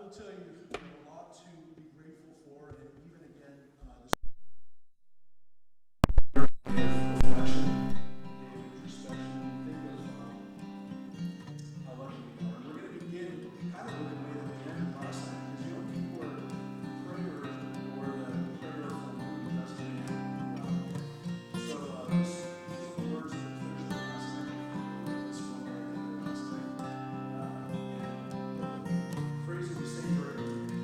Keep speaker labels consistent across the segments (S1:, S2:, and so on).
S1: will tell you, we have a lot to be grateful for, and even again, this reflection, and introspection, think of how lucky we are. We're going to begin kind of with the way that we ended last night, because you know, people are prayer or the prayer for moving destiny. These are the words that were finished last night. This one right there last night. And the phrase that we say during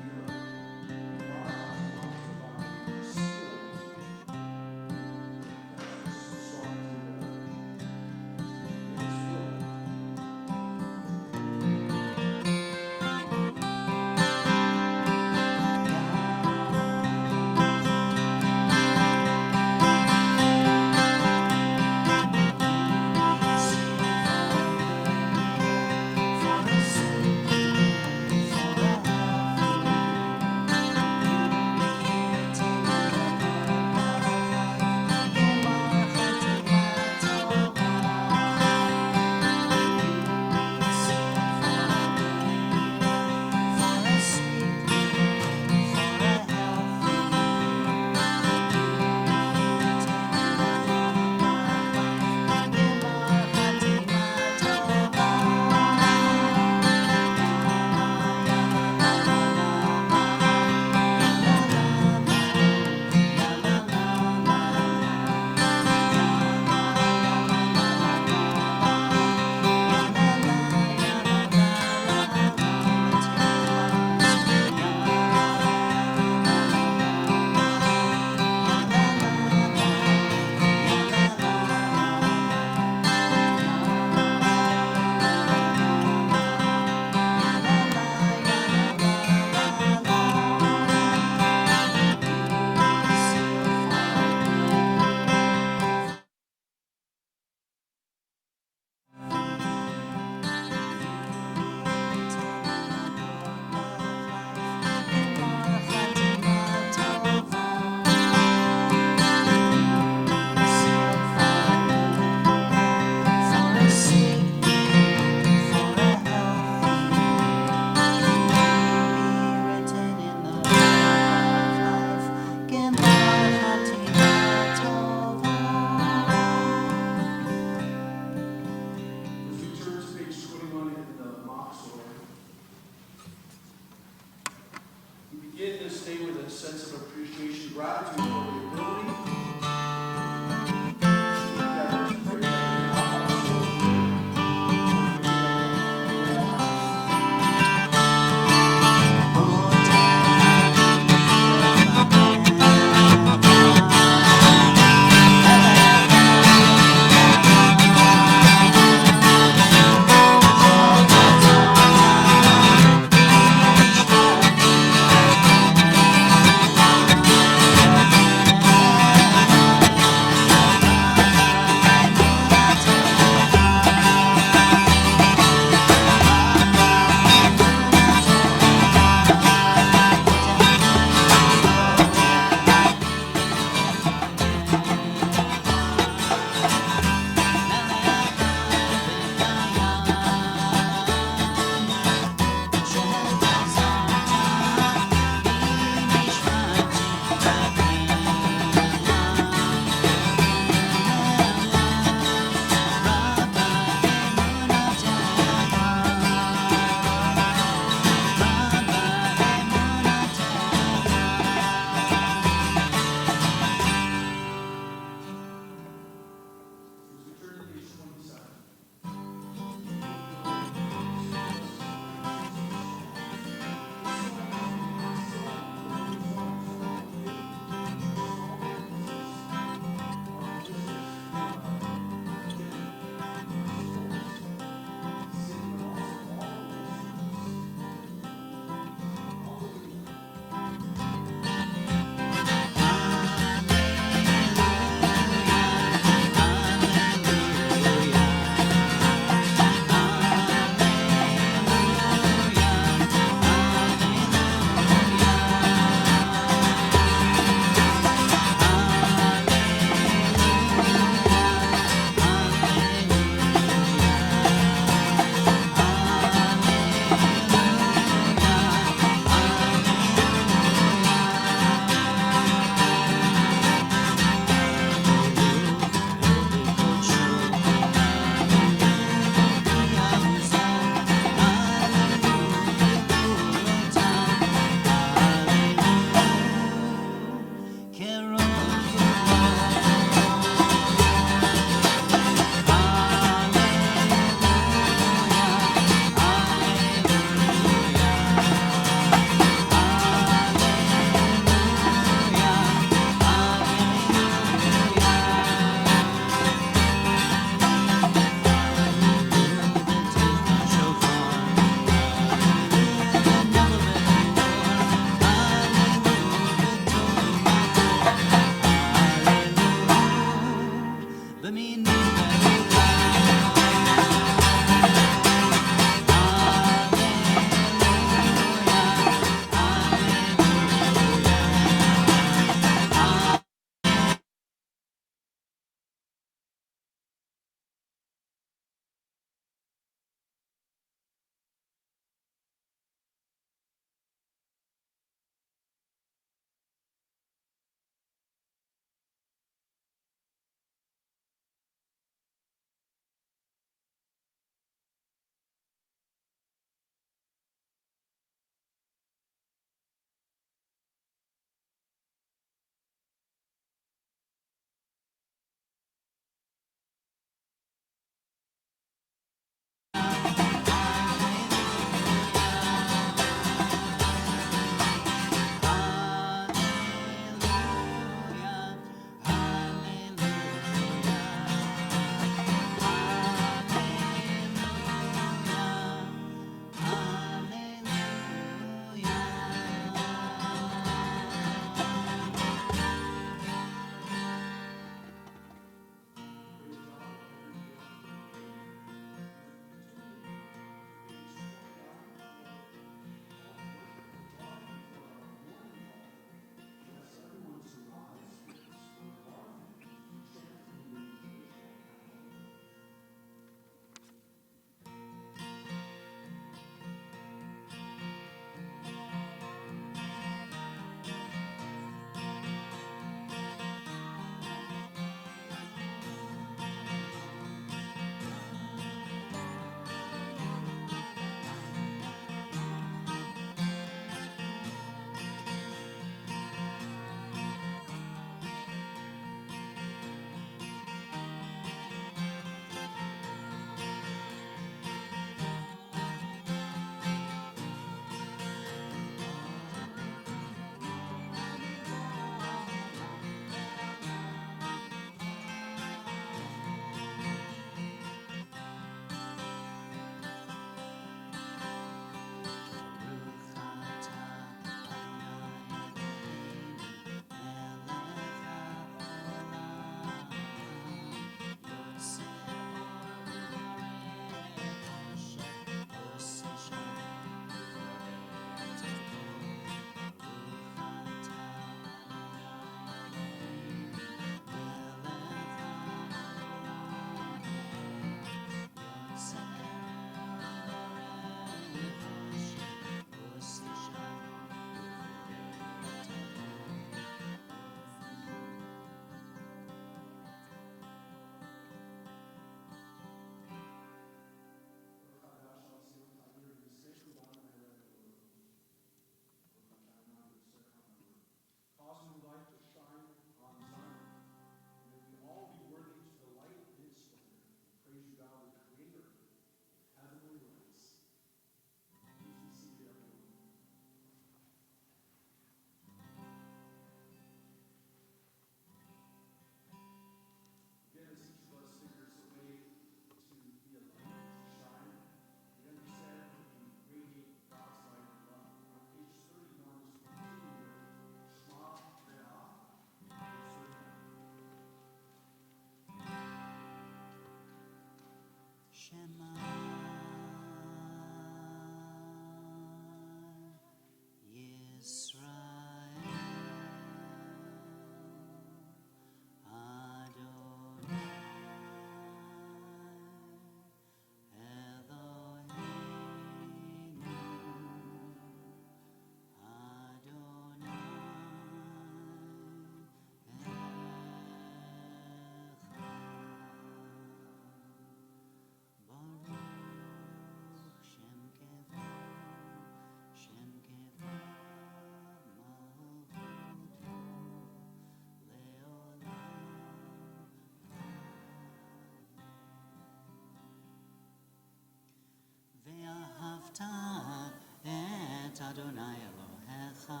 S2: Adonai Elohecha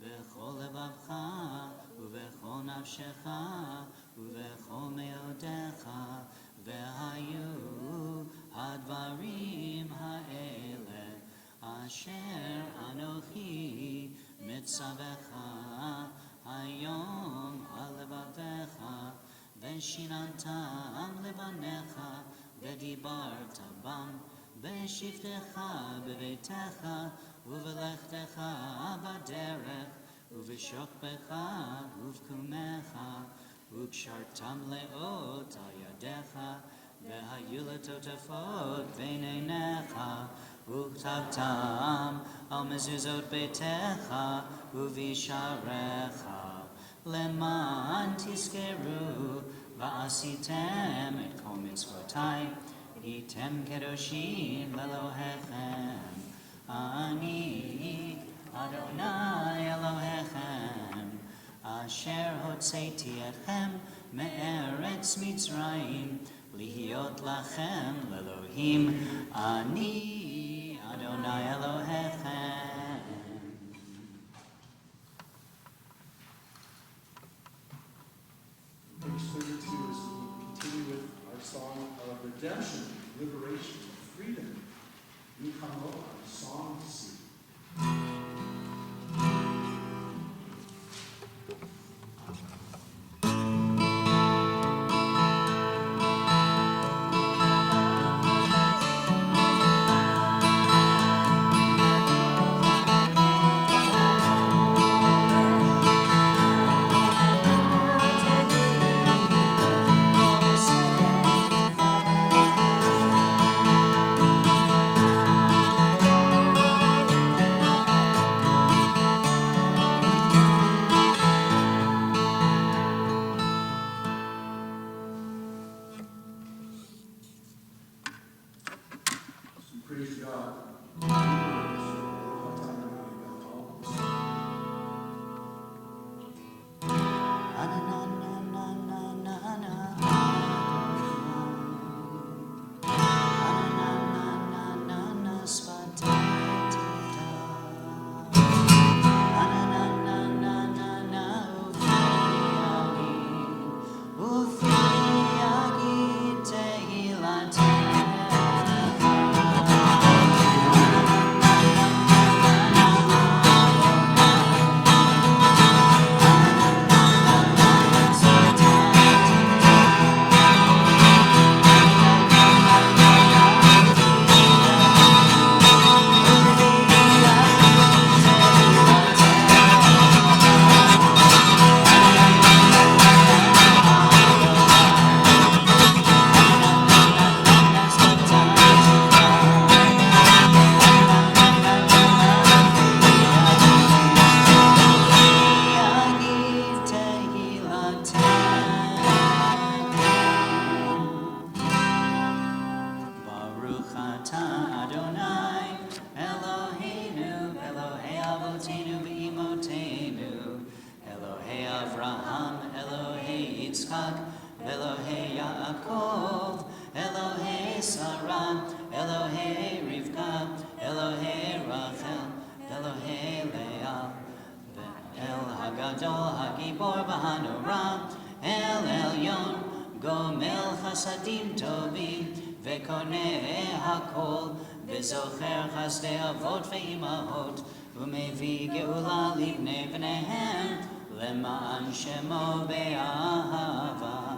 S2: b'chol levavcha u'b'chol nafshecha u'b'chol meodecha v'hayu hadvarim ha'ele asher anochi mitzavecha hayom alevavecha ושיננתם לבניך ודיברת בם בשבתך בביתך ובלכתך בדרך ובשוכבך ובקומך וקשרתם לאות על ידיך והיו לטוטפות בין עיניך וכתבתם על מזוזות ביתך ובשעריך למען תזכרו ועשיתם את כל מצוותי הייתם קדושים לאלוהיכם אני אדוני אלוהיכם אשר הוצאתי אתכם מארץ מצרים להיות לכם לאלוהים אני אדוני אלוהיכם.
S1: Verse 32 as we continue with our song of redemption, liberation, freedom. You come up, our song to sing. Praise God.
S2: וזוכר חסדי אבות ואימהות ומביא גאולה לבני בניהם למען שמו באהבה.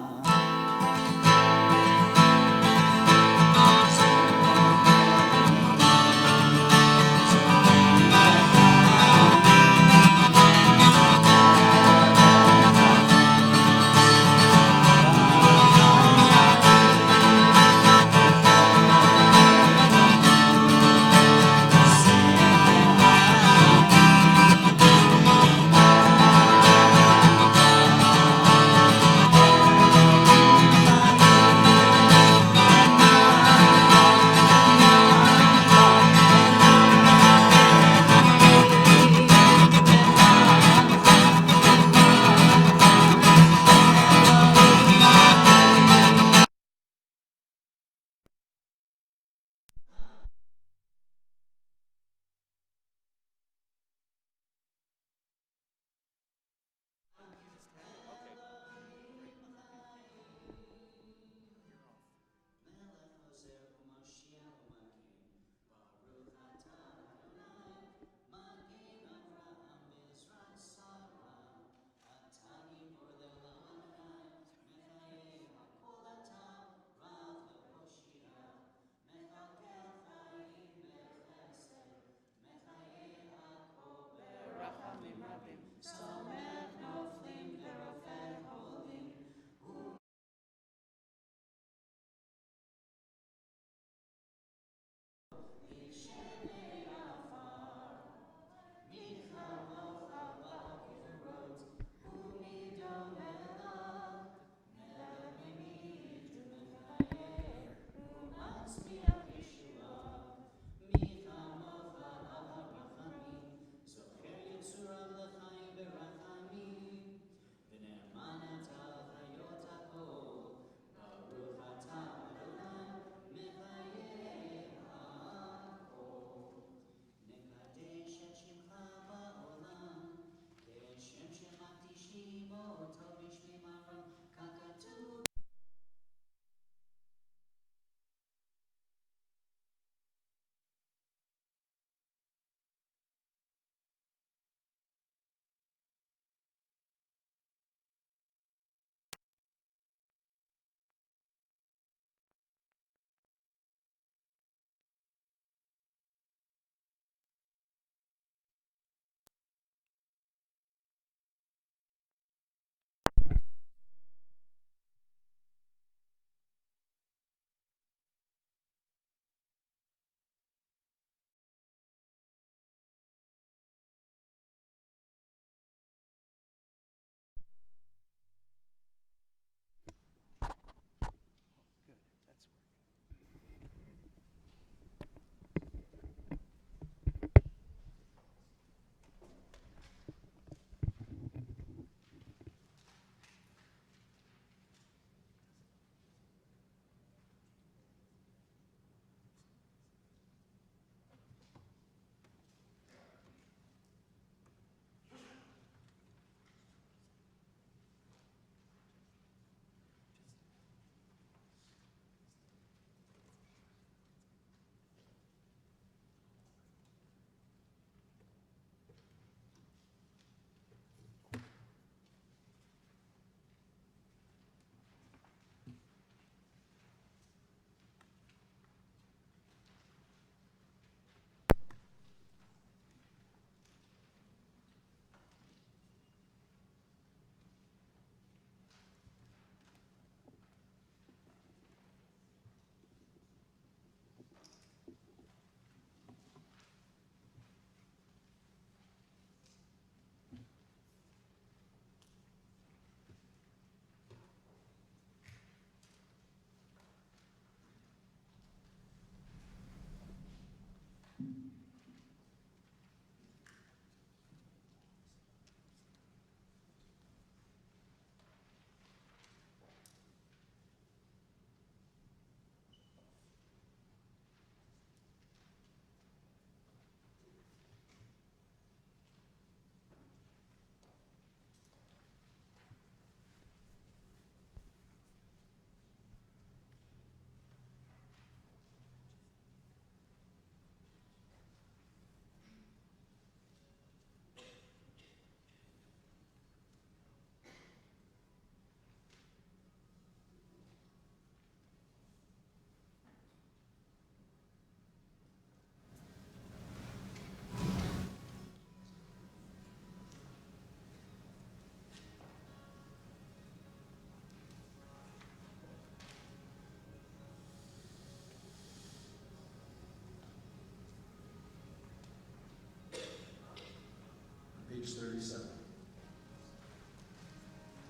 S1: Page 37.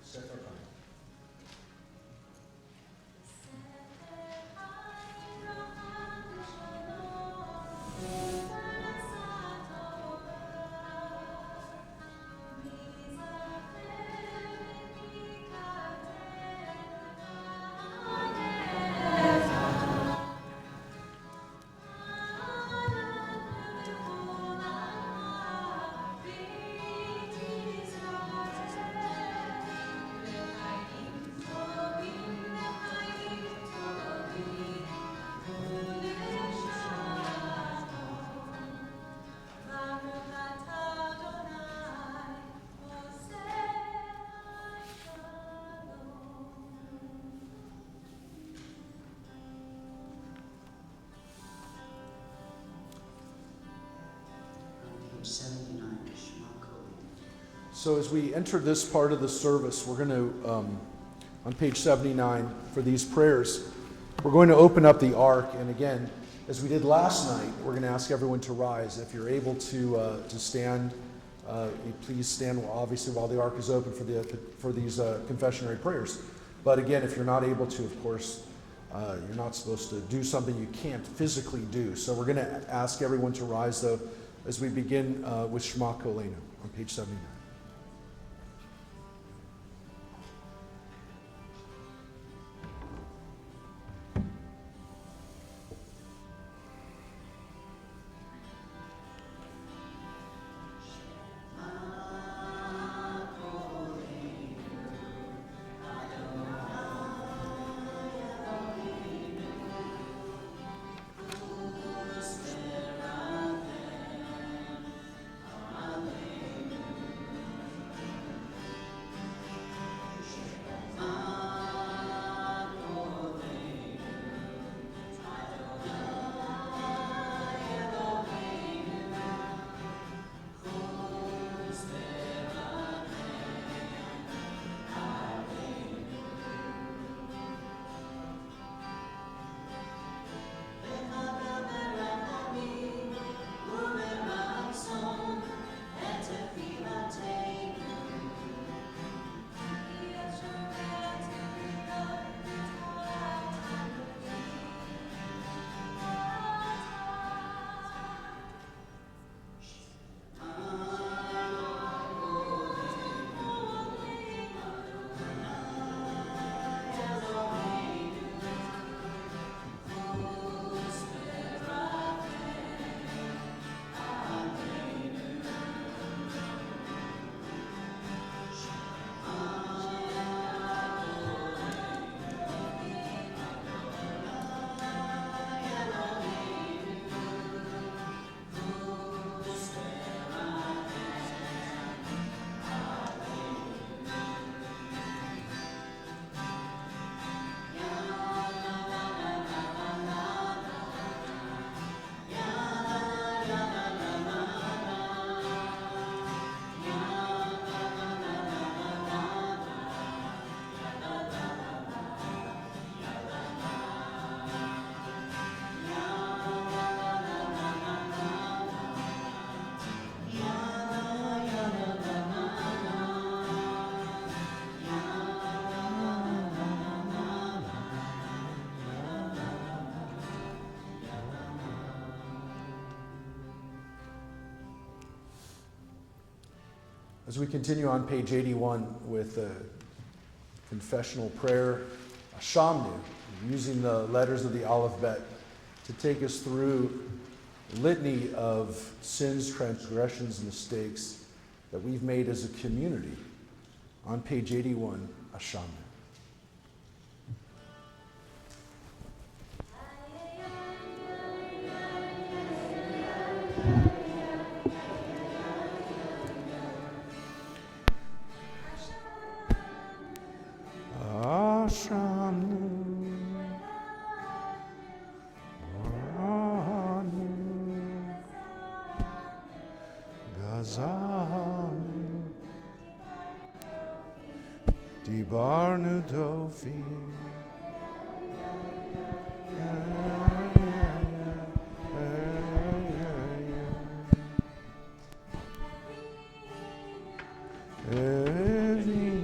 S1: Sefer Chaim.
S2: Page 79, Shema Kol.
S1: So as we enter this part of the service, we're going to, on page 79, for these prayers, we're going to open up the ark. And again, as we did last night, we're going to ask everyone to rise. If you're able to stand, you please stand, obviously, while the ark is open for these confessionary prayers. But again, if you're not able to, of course, you're not supposed to do something you can't physically do. So we're going to ask everyone to rise, though, as we begin with Shema Kolenu on page 79. As we continue on page 81 with a confessional prayer, a shamnu, using the letters of the alphabet to take us through a litany of sins, transgressions, mistakes that we've made as a community. On page 81, a shamnu.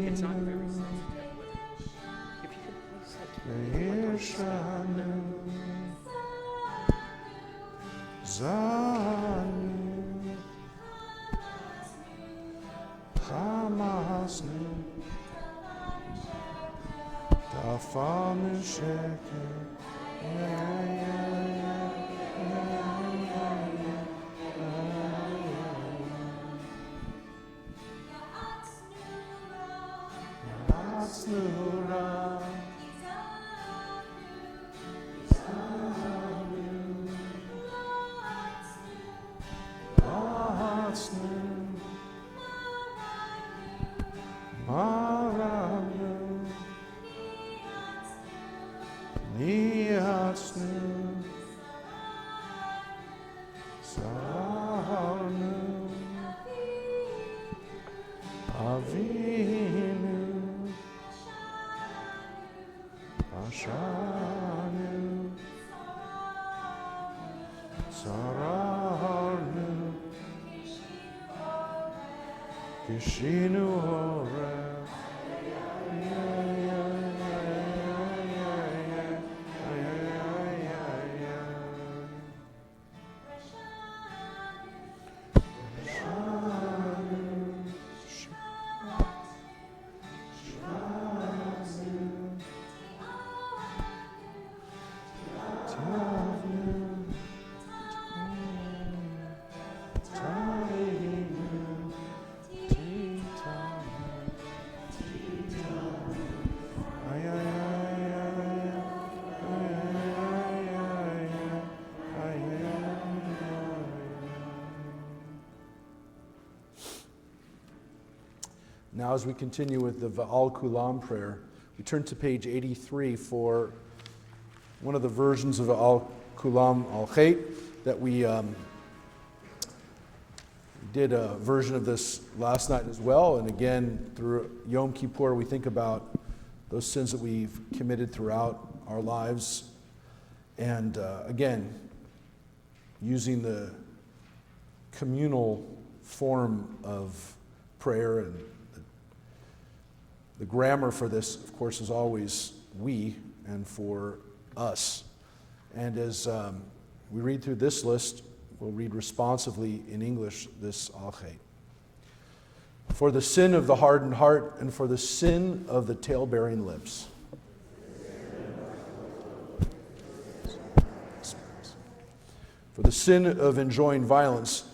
S3: It's not very sensitive. If you could please
S4: Sararnu Kishinu Hore Now, as we continue with the Va'al Kulam prayer, we turn to page 83 for one of the versions of Va'al Kulam Al-Khayt that we did a version of this last night as well. And again, through Yom Kippur, we think about those sins that we've committed throughout our lives. And again, using the communal form of prayer, and the grammar for this, of course, is always we and for us. And as we read through this list, we'll read responsively in English this Al-Khayt. For the sin of the hardened heart and for the sin of the tale-bearing lips. For the sin of enjoying violence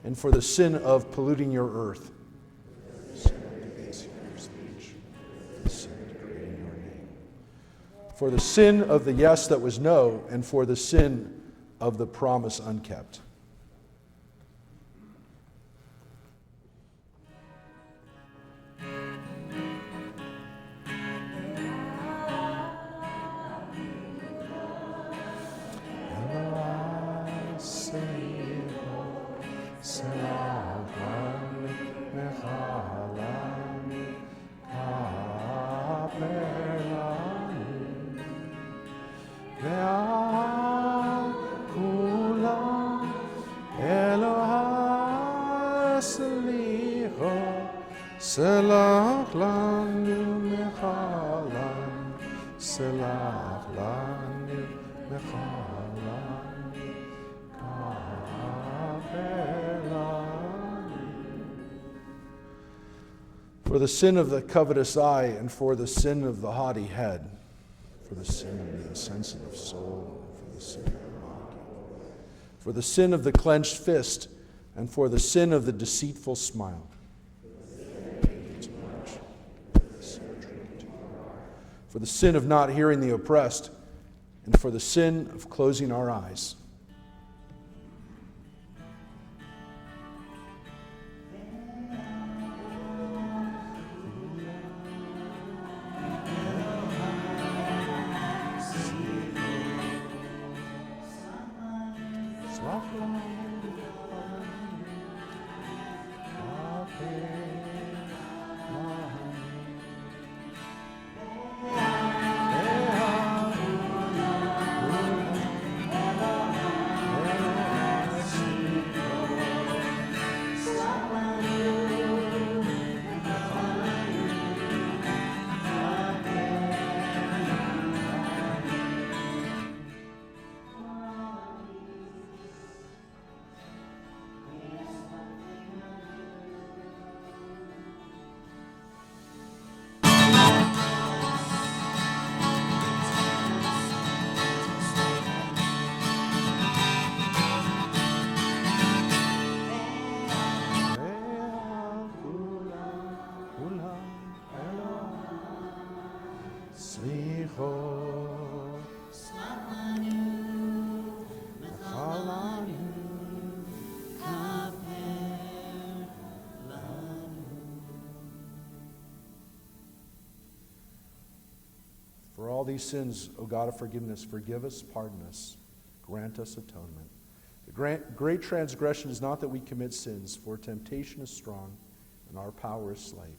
S4: and for the sin of polluting your earth. For the sin of the yes that was no, and for the sin of the promise unkept. Selach lanu mechalan, selach lanu mechalan, for the sin of the covetous eye, and for the sin of the haughty head, for the sin of the insensitive soul, and for the sin of the monkey, for the sin of the clenched fist, and for the sin of the deceitful smile, for the sin of not hearing the oppressed, and for the sin of closing our eyes. For all these sins, O God of forgiveness, forgive us, pardon us, grant us atonement. The great transgression is not that we commit sins, for temptation is strong and our power is slight.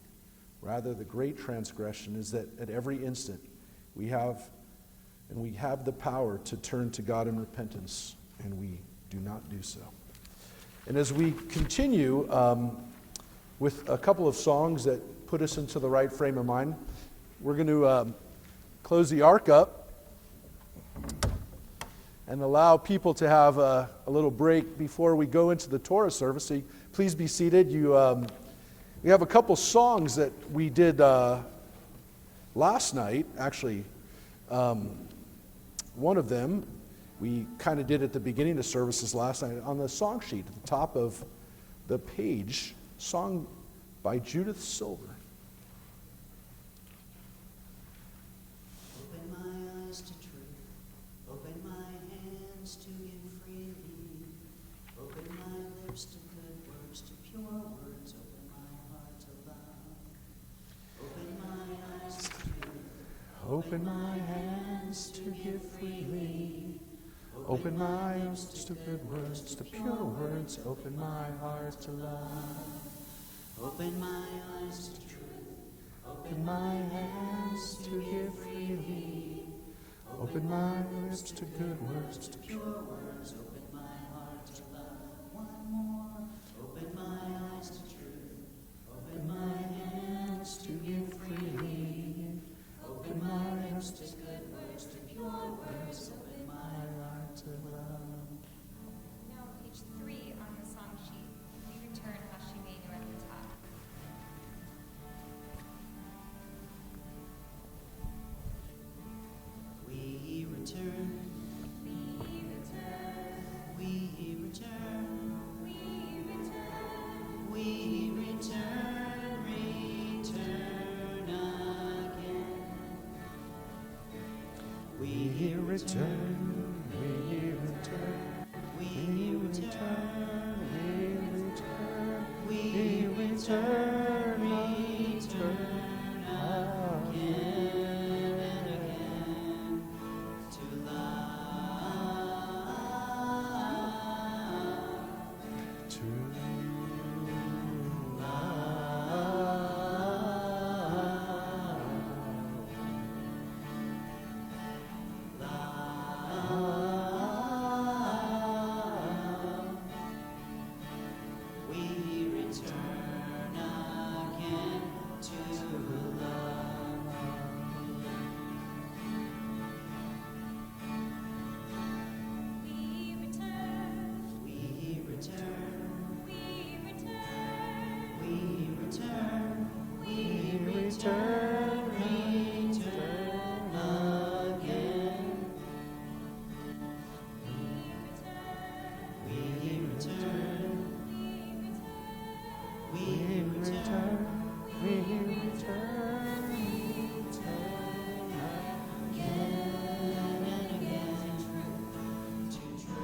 S4: Rather, the great transgression is that at every instant we have the power to turn to God in repentance, and we do not do so. And as we continue with a couple of songs that put us into the right frame of mind, we're going to close the ark up and allow people to have a little break before we go into the Torah service. So please be seated. We have a couple songs that we did last night. Actually, one of them we kind of did at the beginning of services last night on the song sheet at the top of the page, song by Judith Silver.
S2: Open my eyes to truth, open my hands to give freely, open my lips to good words, to pure words, open my heart to love. Open my eyes to truth,
S4: Open my hands to give freely. Open my eyes to good words, to pure words. Open my heart to love.
S2: open my eyes to truth,
S4: Open my hands to give freely. Open my lips to good words, to pure
S2: words, open my heart to love. One more, open my eyes to truth, open my hands to give freely. Open my lips to good words, to pure words, open my heart to love.
S5: Now, page 3 on the song sheet, we return how she made you at the top.
S2: We return, we return, we return, we return, we return, return again.
S4: We return, we return,
S2: We return,
S4: we return,
S2: we return, return again and again to love.
S4: to
S2: We return again to love.
S5: We return,
S2: We return,
S5: we return,
S2: we return,
S5: we
S2: we return, return again. We return, we return,
S4: we return.
S2: again and again to truth.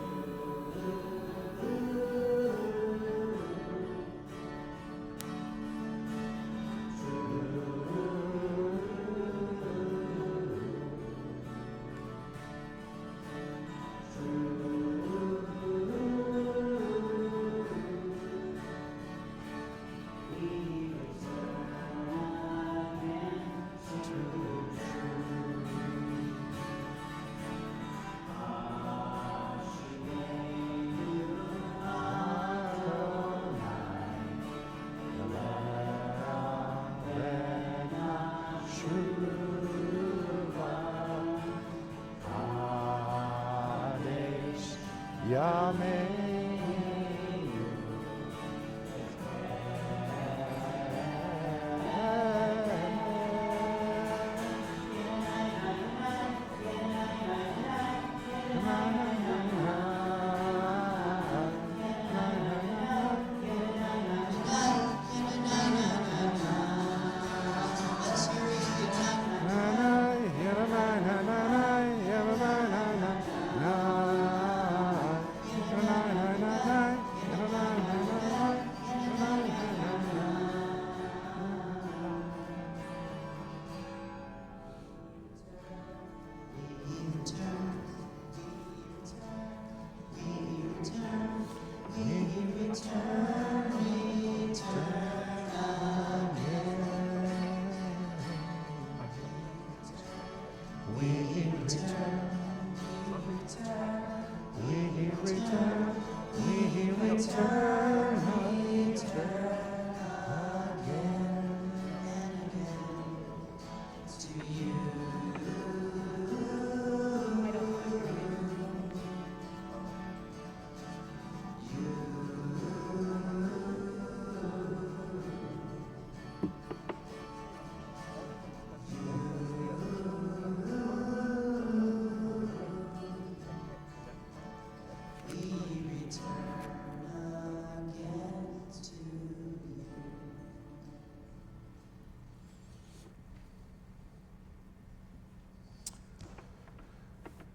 S4: We return.
S2: return again and again to you.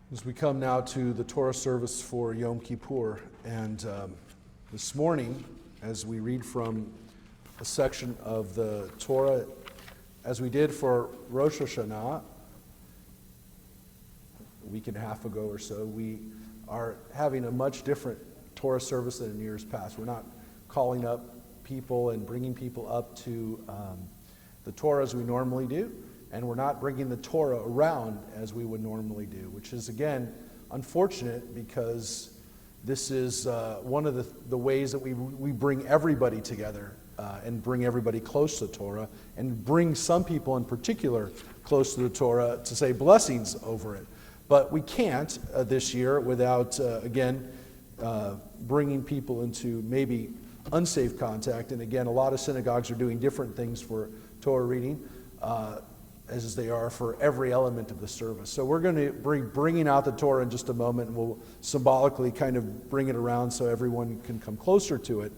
S4: As we come now to the Torah service for Yom Kippur, and this morning, as we read from a section of the Torah, as we did for Rosh Hashanah, a week and a half ago or so, we are having a much different Torah service than in years past. We're not calling up people and bringing people up to the Torah as we normally do. And we're not bringing the Torah around as we would normally do, which is, again, unfortunate because this is one of the ways that we bring everybody together and bring everybody close to the Torah and bring some people in particular close to the Torah to say blessings over it. But we can't this year without, again, bringing people into maybe unsafe contact. And again, a lot of synagogues are doing different things for Torah reading. As they are for every element of the service. So we're going to bringing out the Torah in just a moment, and we'll symbolically kind of bring it around so everyone can come closer to it.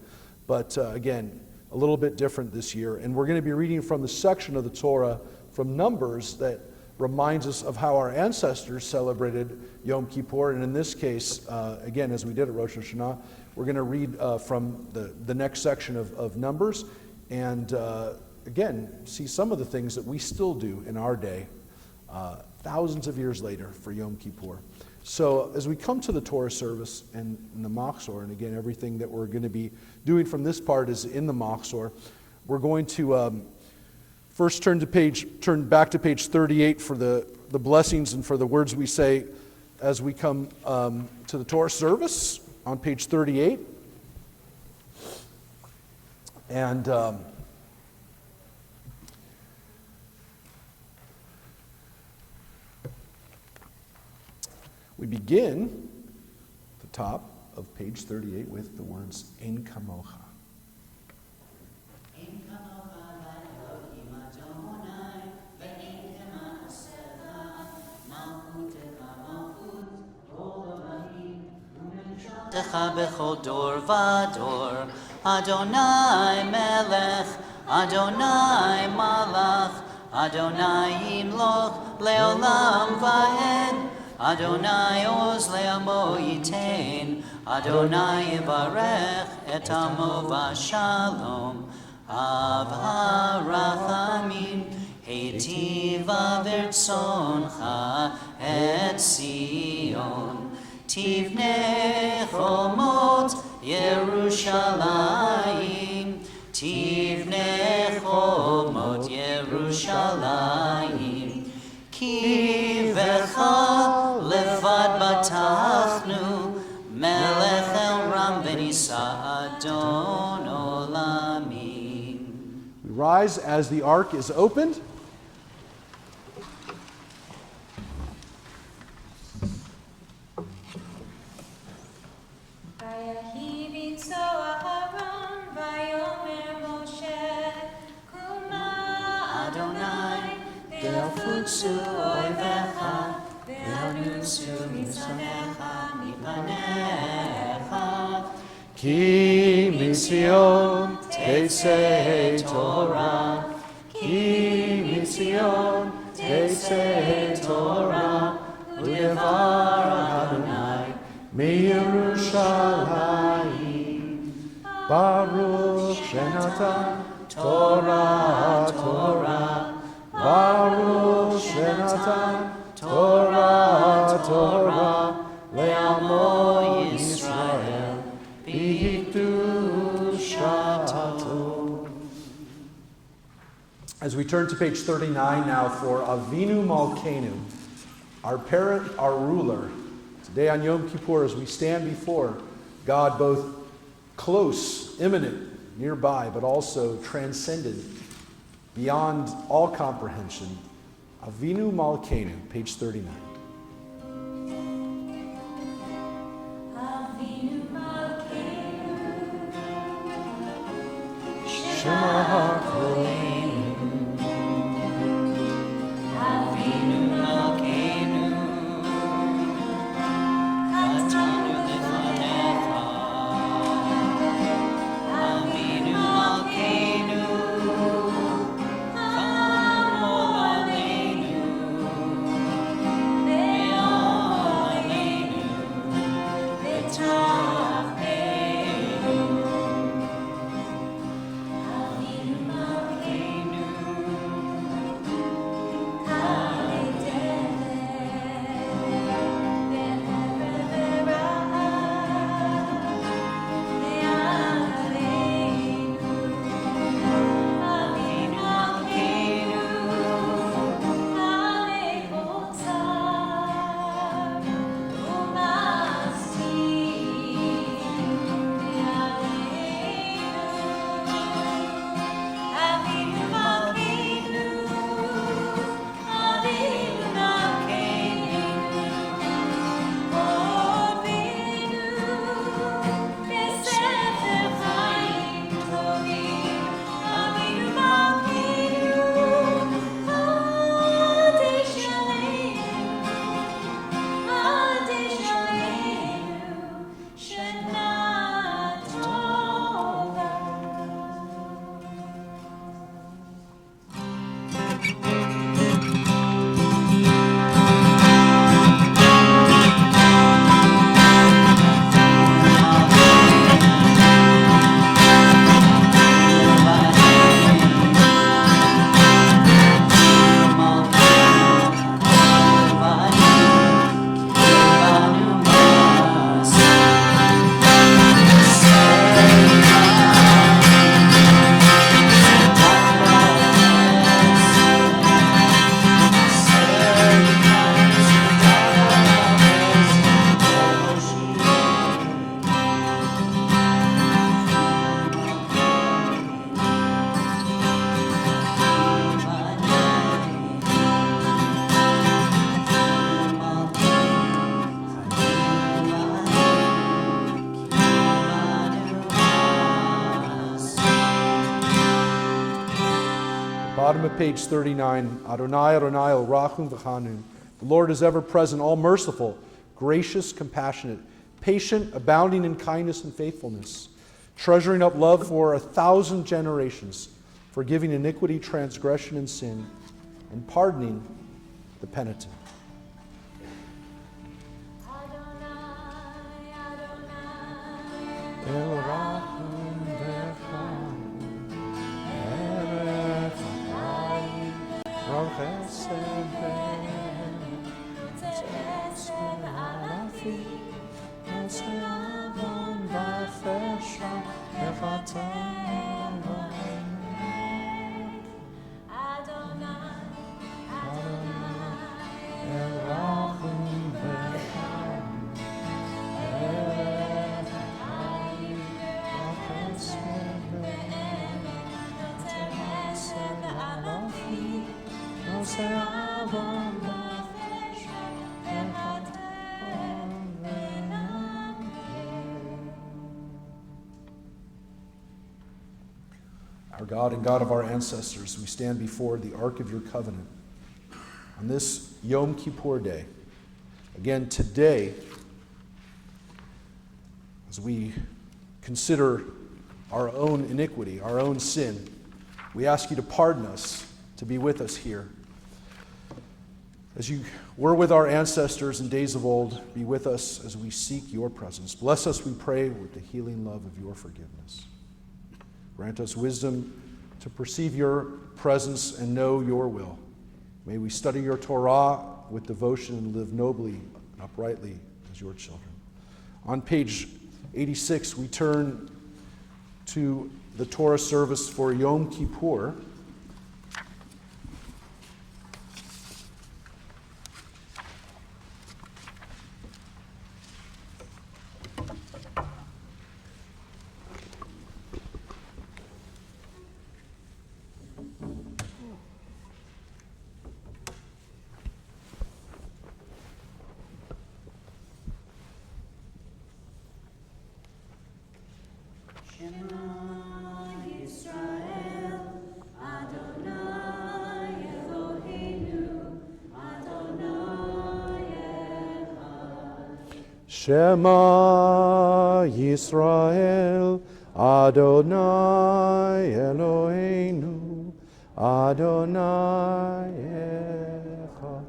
S4: But again, a little bit different this year. And we're going to be reading from the section of the Torah from Numbers that reminds us of how our ancestors celebrated Yom Kippur. And in this case, again, as we did at Rosh Hashanah, we're going to read from the next section of Numbers. And again, see some of the things that we still do in our day, thousands of years later for Yom Kippur. So as we come to the Torah service and the Machzor, and again, everything that we're going to be doing from this part is in the Machzor, we're going to first turn back to page 38 for the blessings and for the words we say as we come to the Torah service on page 38. And we begin at the top of page 38 with the words, Ein Kamocha.
S2: Ein kamocha Elohim Adonai, ve'ein kema'asecha, malchutecha malchut kol olamim, u'memshaltecha bechol dor v'dor. Adonai melech, Adonai malach, Adonai yimloch le'olam va'ed. Adonai oz le'amo yitain, Adonai yivarech et amo v'shalom, av ha'rachamim, heitiv v'ertzoncha et Sion, tivnei chomot Yerushalayim, tivnei chomot Yerushalayim, ki v'cha levad batachnu, melech el ram v'nisa adon olamim.
S4: We rise as the ark is opened.
S5: Vayahi vitzo Aharon, vayomer Moshe, Kuma Adonai,
S2: Ve'afutzu oivecha, ve'anusu mitzanecha mipanecha.
S4: Ki mitzion tetzeh Torah, ki mitzion tetzeh Torah, u'devar Adonai miYerushalayim. Baruch shenatan Torah, Torah, Baruch shenatan Torah, Torah, le'amo Yisrael, b'kedushato. As we turn to page 39 now for Avinu Malkeinu, our parent, our ruler. Today on Yom Kippur, as we stand before God, both close, imminent, nearby, but also transcendent, beyond all comprehension. Avinu Malkeinu, page 39.
S2: Avinu Malkeinu,
S4: Shema HaKoinu,
S2: Avinu Malkeinu, Atanu Lefanecha, Avinu Malkeinu, Amol Aleinu, Ve'ol Aleinu, V'tafkeinu, Avinu Malkeinu,
S4: Bottom of page 39, Adonai, Adonai, El Rachum V'Chanun. The Lord is ever present, all merciful, gracious, compassionate, patient, abounding in kindness and faithfulness, treasuring up love for 1,000 generations, forgiving iniquity, transgression, and sin, and pardoning the penitent. El Rachum V'Chanun, Erech Hachaim, Rav Chesed Chesed Alafi, Yosei Avon V'Fesha, Echatem V'Amen. Adonai, El Rachum V'Chanun, Erech Hachaim, Rav Chesed Chesed Alafi, Yosei Avon V'Fesha, Echatem V'Amen. Our God and God of our ancestors, we stand before the Ark of your covenant on this Yom Kippur day. Again, today, as we consider our own iniquity, our own sin, we ask you to pardon us, to be with us here. As you were with our ancestors in days of old, be with us as we seek your presence. Bless us, we pray, with the healing love of your forgiveness. Grant us wisdom to perceive your presence and know your will. May we study your Torah with devotion and live nobly and uprightly as your children. On page 86, we turn to the Torah service for Yom Kippur. Shema Yisrael, Adonai Eloheinu, Adonai Echad.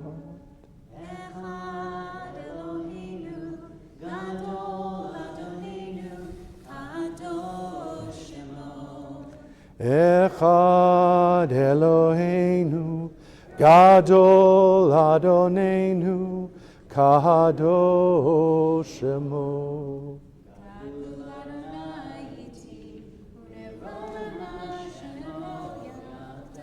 S2: Echad Eloheinu, Gadol Adonenu, Kadosh Shemo.
S4: Echad Eloheinu, Gadol Adonenu, Kadosh Shemo.
S2: Gadol Adonai iti, Unevad Shemo Yata.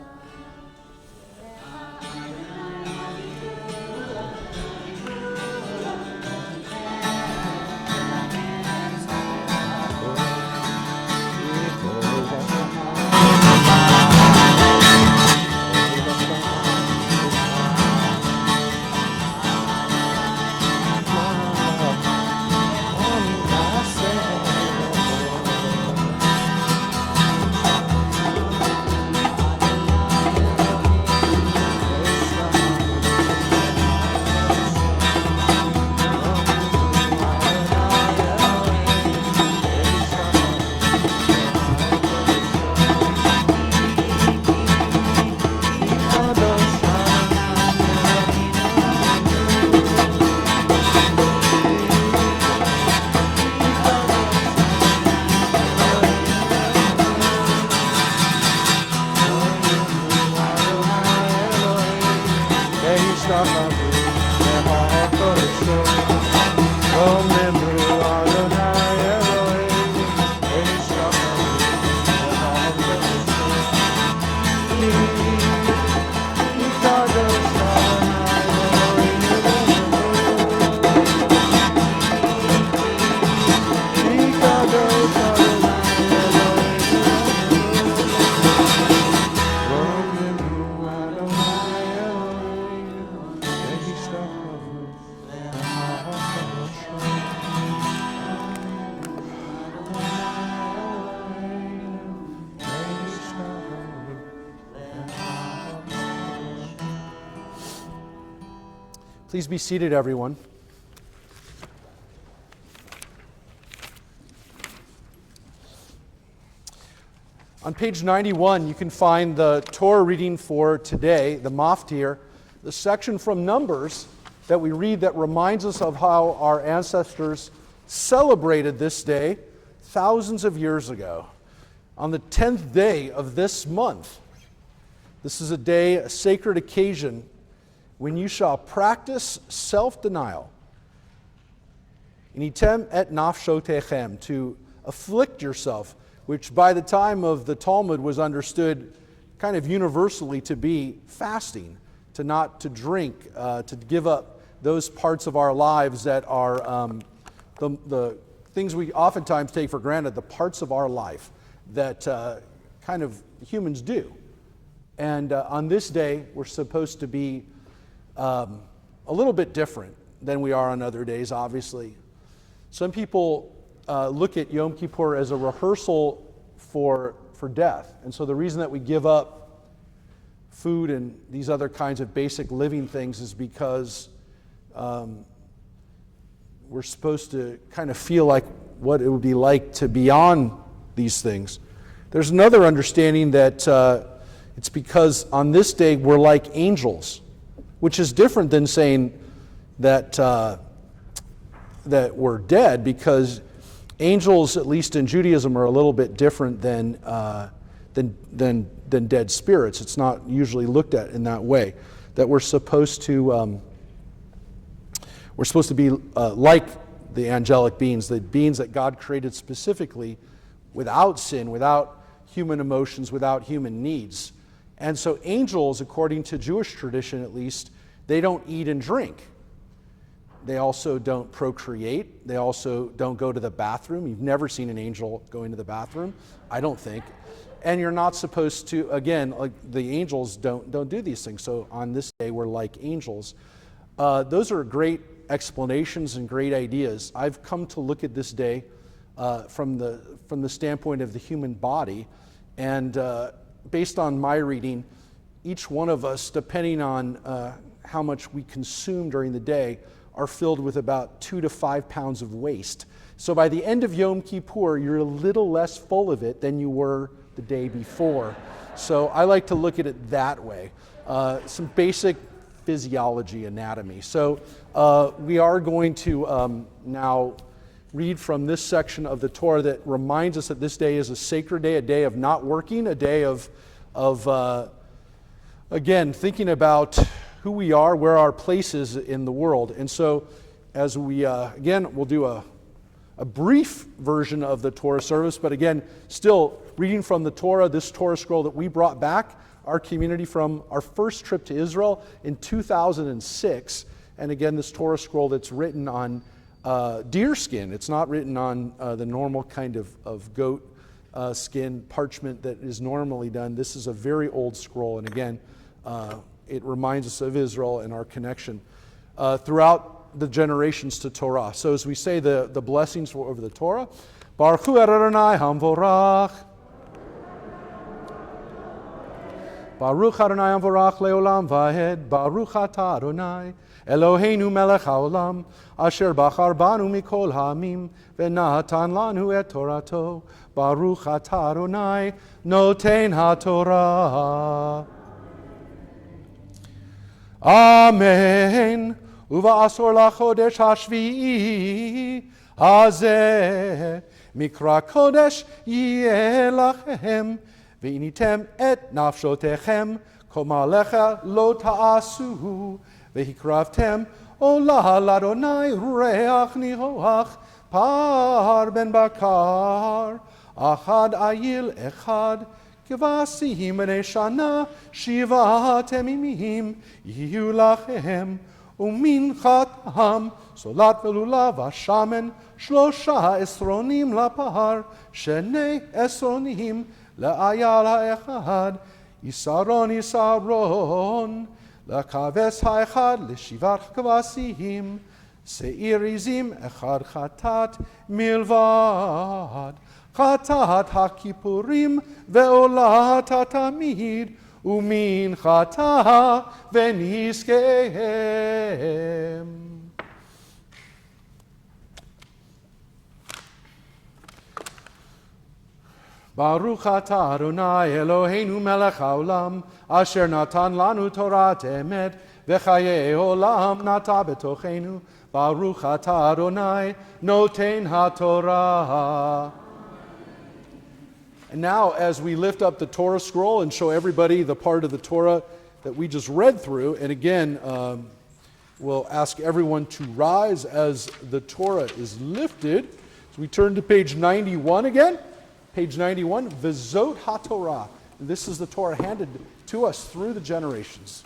S4: Please be seated, everyone. On page 91, you can find the Torah reading for today, the Maftir, the section from Numbers that we read that reminds us of how our ancestors celebrated this day thousands of years ago. On the 10th day of this month, this is a day, a sacred occasion, when you shall practice self-denial. Initem et nafshotechem, to afflict yourself, which by the time of the Talmud was understood kind of universally to be fasting, to not to drink, to give up those parts of our lives that are the things we oftentimes take for granted, the parts of our life that kind of humans do. And on this day, we're supposed to be a little bit different than we are on other days, obviously. Some people look at Yom Kippur as a rehearsal for death. And so the reason that we give up food and these other kinds of basic living things is because we're supposed to kind of feel like what it would be like to be on these things. There's another understanding that it's because on this day we're like angels, which is different than saying that that we're dead, because angels, at least in Judaism, are a little bit different than dead spirits. It's not usually looked at in that way. That we're supposed to be like the angelic beings, the beings that God created specifically without sin, without human emotions, without human needs. And so angels, according to Jewish tradition at least, they don't eat and drink. They also don't procreate. They also don't go to the bathroom. You've never seen an angel going to the bathroom, I don't think. And you're not supposed to, again, like the angels don't do these things. So on this day, we're like angels. Those are great explanations and great ideas. I've come to look at this day from the standpoint of the human body, and based on my reading, each one of us, depending on how much we consume during the day, are filled with about 2 to 5 pounds of waste. So by the end of Yom Kippur, you're a little less full of it than you were the day before. So I like to look at it that way. Some basic physiology, anatomy. So we are going to now read from this section of the Torah that reminds us that this day is a sacred day, a day of not working, a day of again, thinking about who we are, where our place is in the world. And so as we, again, we'll do a brief version of the Torah service, but again, still reading from the Torah, this Torah scroll that we brought back, our community from our first trip to Israel in 2006. And again, this Torah scroll that's written on deer skin. It's not written on the normal kind of goat skin parchment that is normally done. This is a very old scroll, and again, it reminds us of Israel and our connection throughout the generations to Torah. So as we say the blessings over the Torah, Baruch Hu Adonai Hamvorach. Baruch Adonai Hamvorach Leolam Vahed. Baruch Atah Adonai Eloheinu Melech HaOlam Asher Bachar Banu Mikol Ha'amim V'natan Lanu Et Torato. Baruch Atah Adonai Noten HaTorah. Amen. Uva'asor lachodesh hashvi'i hazeh mikra kodesh yeh lachem ve'initem et nafshotechem koma lecha lo ta'asu ve'hikravtem olah ladonai reach nihoach par ben bakar achad ayil echad Kvasim b'nei shana shiva temimim yihu lachem uminchatam solat velulav hashamen shlosha esronim lapar shenei esronim le'ayal ha'echad isaron isaron lekaves ha'echad l'shivat kvasim se'ir izim echad chatat milvad Chatat HaKippurim ve'olat HaTamid umin chata v'nizkehem. Baruch atah Adonai Eloheinu melech haolam asher natan lanu Torat emet v'chayei olam nata betochenu. Baruch atah Adonai noten haTorah. And now, as we lift up the Torah scroll and show everybody the part of the Torah that we just read through, and again, we'll ask everyone to rise as the Torah is lifted. So we turn to page 91 again. Page 91, V'zot HaTorah. This is the Torah handed to us through the generations.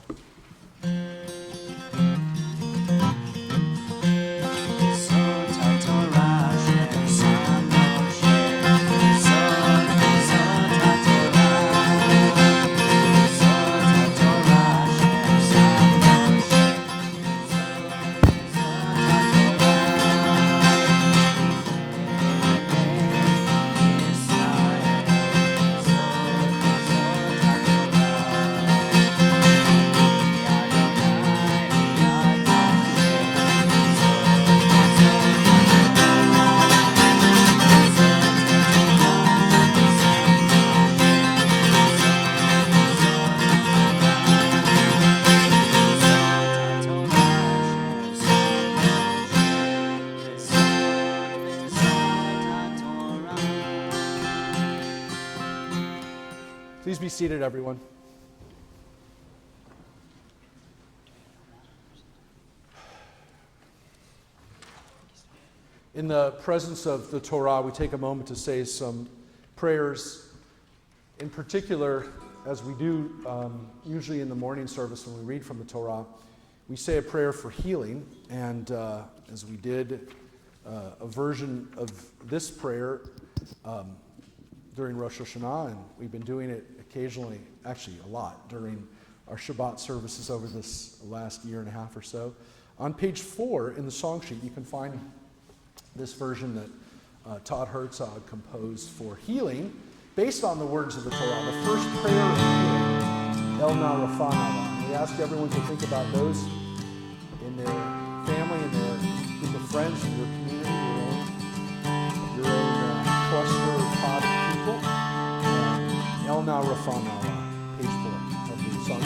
S4: Please be seated, everyone. In the presence of the Torah, we take a moment to say some prayers. In particular, as we do usually in the morning service when we read from the Torah, we say a prayer for healing. And as we did a version of this prayer during Rosh Hashanah, and we've been doing it occasionally, actually a lot, during our Shabbat services over this last year and a half or so. On page 4 in the song sheet, you can find this version that Todd Herzog composed for healing, based on the words of the Torah. The first prayer of healing, El Na Rafa'na. We ask everyone to think about those in their family and their friends in your community, your own cluster or pod of people. El Na Rafana, page 4 of the song.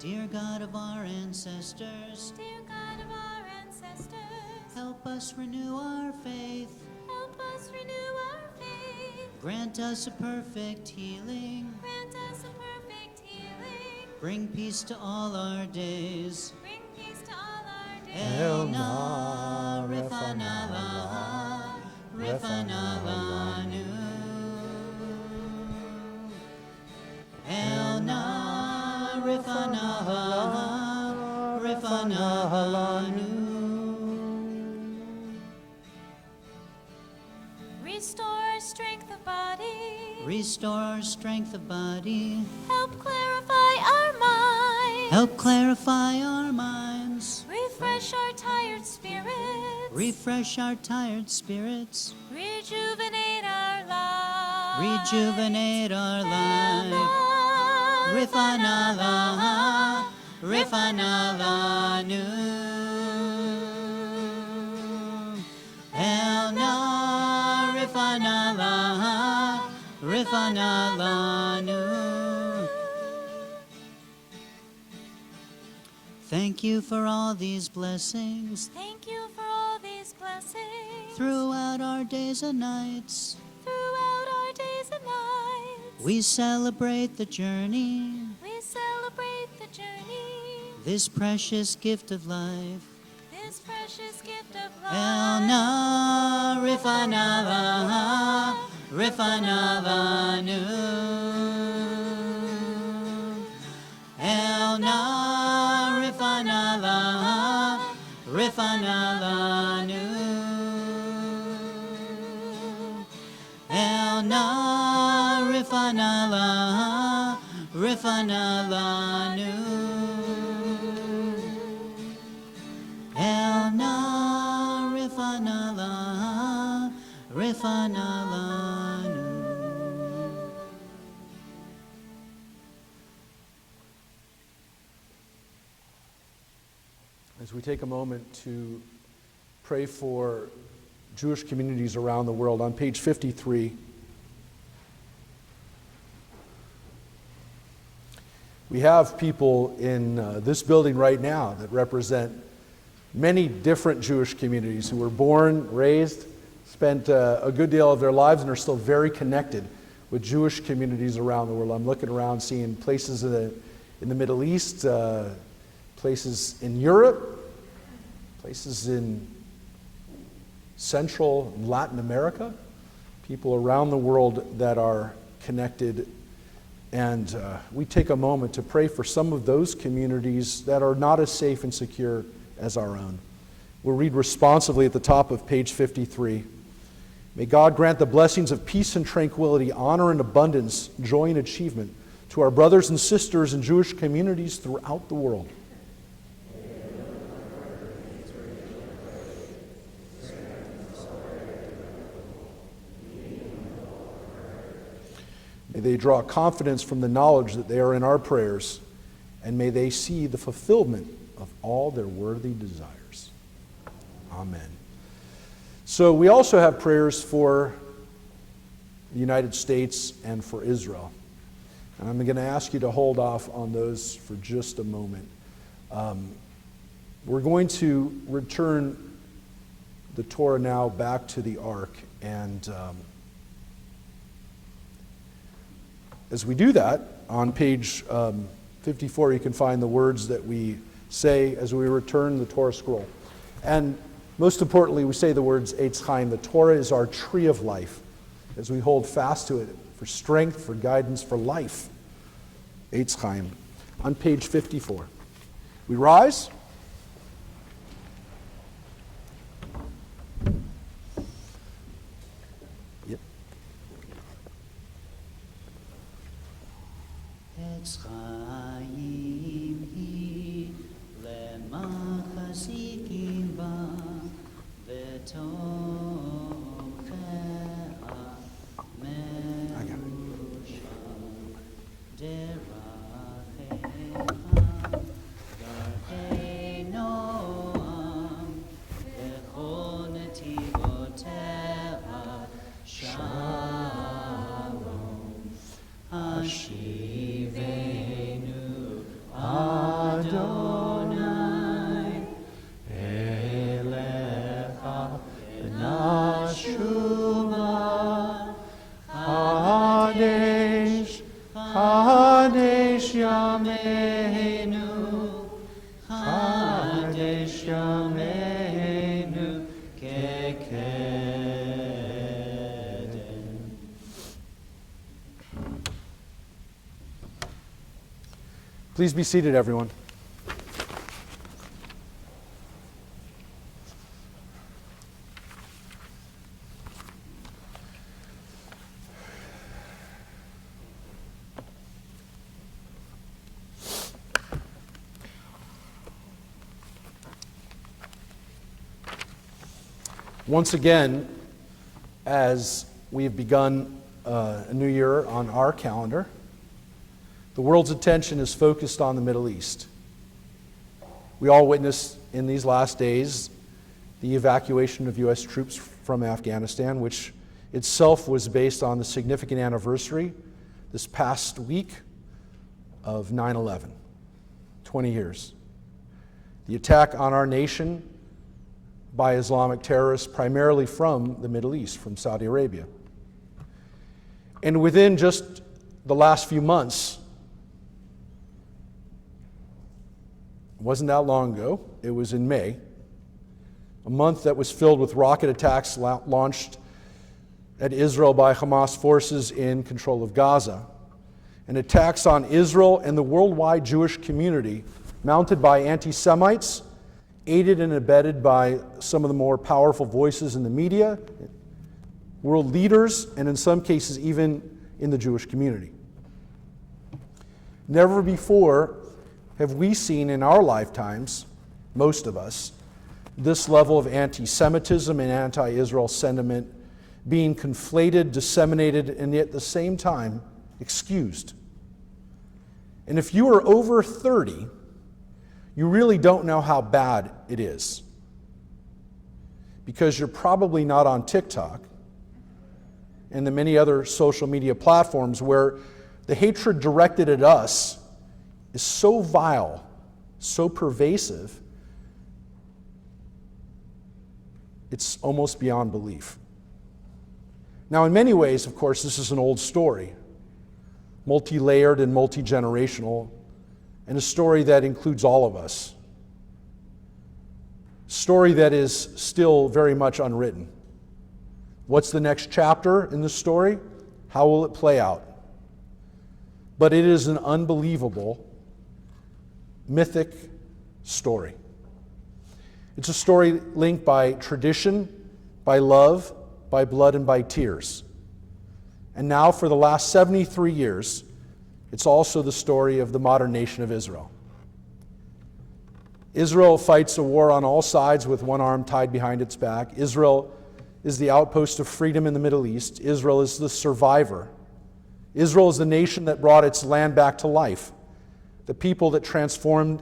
S2: Dear God of our ancestors,
S5: Dear God of our ancestors,
S2: help us renew our faith.
S5: help us renew our faith.
S2: Grant us a perfect healing.
S5: Grant us a perfect healing.
S2: Bring peace to all our days.
S5: Bring peace to all our days.
S2: El Na Rifanala, Rifanala Nu. El Na Rifanala, Rifanala Nu.
S5: Restore our strength of body.
S2: Restore our strength of body.
S5: Help clarify our minds.
S2: Help clarify our minds.
S5: Refresh our tired spirits.
S2: Refresh our tired spirits.
S5: Rejuvenate our lives.
S2: Rejuvenate our life. Rifanala, Rifanala Nu. El Na Rifanala, Rifanala Nu. Thank you for all these blessings
S5: Thank you for all these blessings.
S2: throughout our days and nights.
S5: Throughout our days and nights.
S2: We celebrate the journey,
S5: We celebrate the journey.
S2: this precious gift of life.
S5: This precious gift of
S2: El
S5: life.
S2: Na Rifanala, Rifanala Nu. El Na Rifanala, Rifanala Nu. El Na Rifanala, Rifanala Nu. El Na Rifanala, Rifanala Nu.
S4: As we take a moment to pray for Jewish communities around the world, on page 53, we have people in this building right now that represent many different Jewish communities who were born, raised, spent a good deal of their lives, and are still very connected with Jewish communities around the world. I'm looking around, seeing places in the Middle East, places in Europe, places in Central and Latin America, people around the world that are connected. And we take a moment to pray for some of those communities that are not as safe and secure as our own. We'll read responsively at the top of page 53. May God grant the blessings of peace and tranquility, honor and abundance, joy and achievement to our brothers and sisters in Jewish communities throughout the world. May they draw confidence from the knowledge that they are in our prayers, and may they see the fulfillment of all their worthy desires. Amen. So we also have prayers for the United States and for Israel. And I'm going to ask you to hold off on those for just a moment. We're going to return the Torah now back to the Ark, and as we do that, on page 54, you can find the words that we say as we return the Torah scroll. And most importantly, we say the words Eitz Chaim. The Torah is our tree of life, as we hold fast to it for strength, for guidance, for life. Eitz Chaim. On page 54. We rise. Yep.
S2: עץ חיים היא למחזיקים בה ותומכיה מרושע דרכיה דרכי נועם וכל נתיבותיה שלום השיבנו אדוני אליך ונשובה חדש חדש ימינו חדש ימינו כקדם.
S4: Please be seated, everyone. Once again, as we have begun a new year on our calendar, the world's attention is focused on the Middle East. We all witnessed in these last days the evacuation of U.S. troops from Afghanistan, which itself was based on the significant anniversary this past week of 9/11, 20 years. The attack on our nation by Islamic terrorists primarily from the Middle East, from Saudi Arabia. And within just the last few months, it wasn't that long ago, it was in May, a month that was filled with rocket attacks launched at Israel by Hamas forces in control of Gaza, and attacks on Israel and the worldwide Jewish community mounted by anti-Semites, aided and abetted by some of the more powerful voices in the media, world leaders, and in some cases even in the Jewish community. Never before have we seen in our lifetimes, most of us, this level of anti-Semitism and anti-Israel sentiment being conflated, disseminated, and yet at the same time excused. And if you are over 30, you really don't know how bad it is, because you're probably not on TikTok and the many other social media platforms where the hatred directed at us is so vile, so pervasive, it's almost beyond belief. Now, in many ways, of course, this is an old story, multi-layered and multi-generational, and a story that includes all of us. A story that is still very much unwritten. What's the next chapter in the story? How will it play out? But it is an unbelievable, mythic story. It's a story linked by tradition, by love, by blood, and by tears. And now, for the last 73 years, it's also the story of the modern nation of Israel. Israel fights a war on all sides with one arm tied behind its back. Israel is the outpost of freedom in the Middle East. Israel is the survivor. Israel is the nation that brought its land back to life, the people that transformed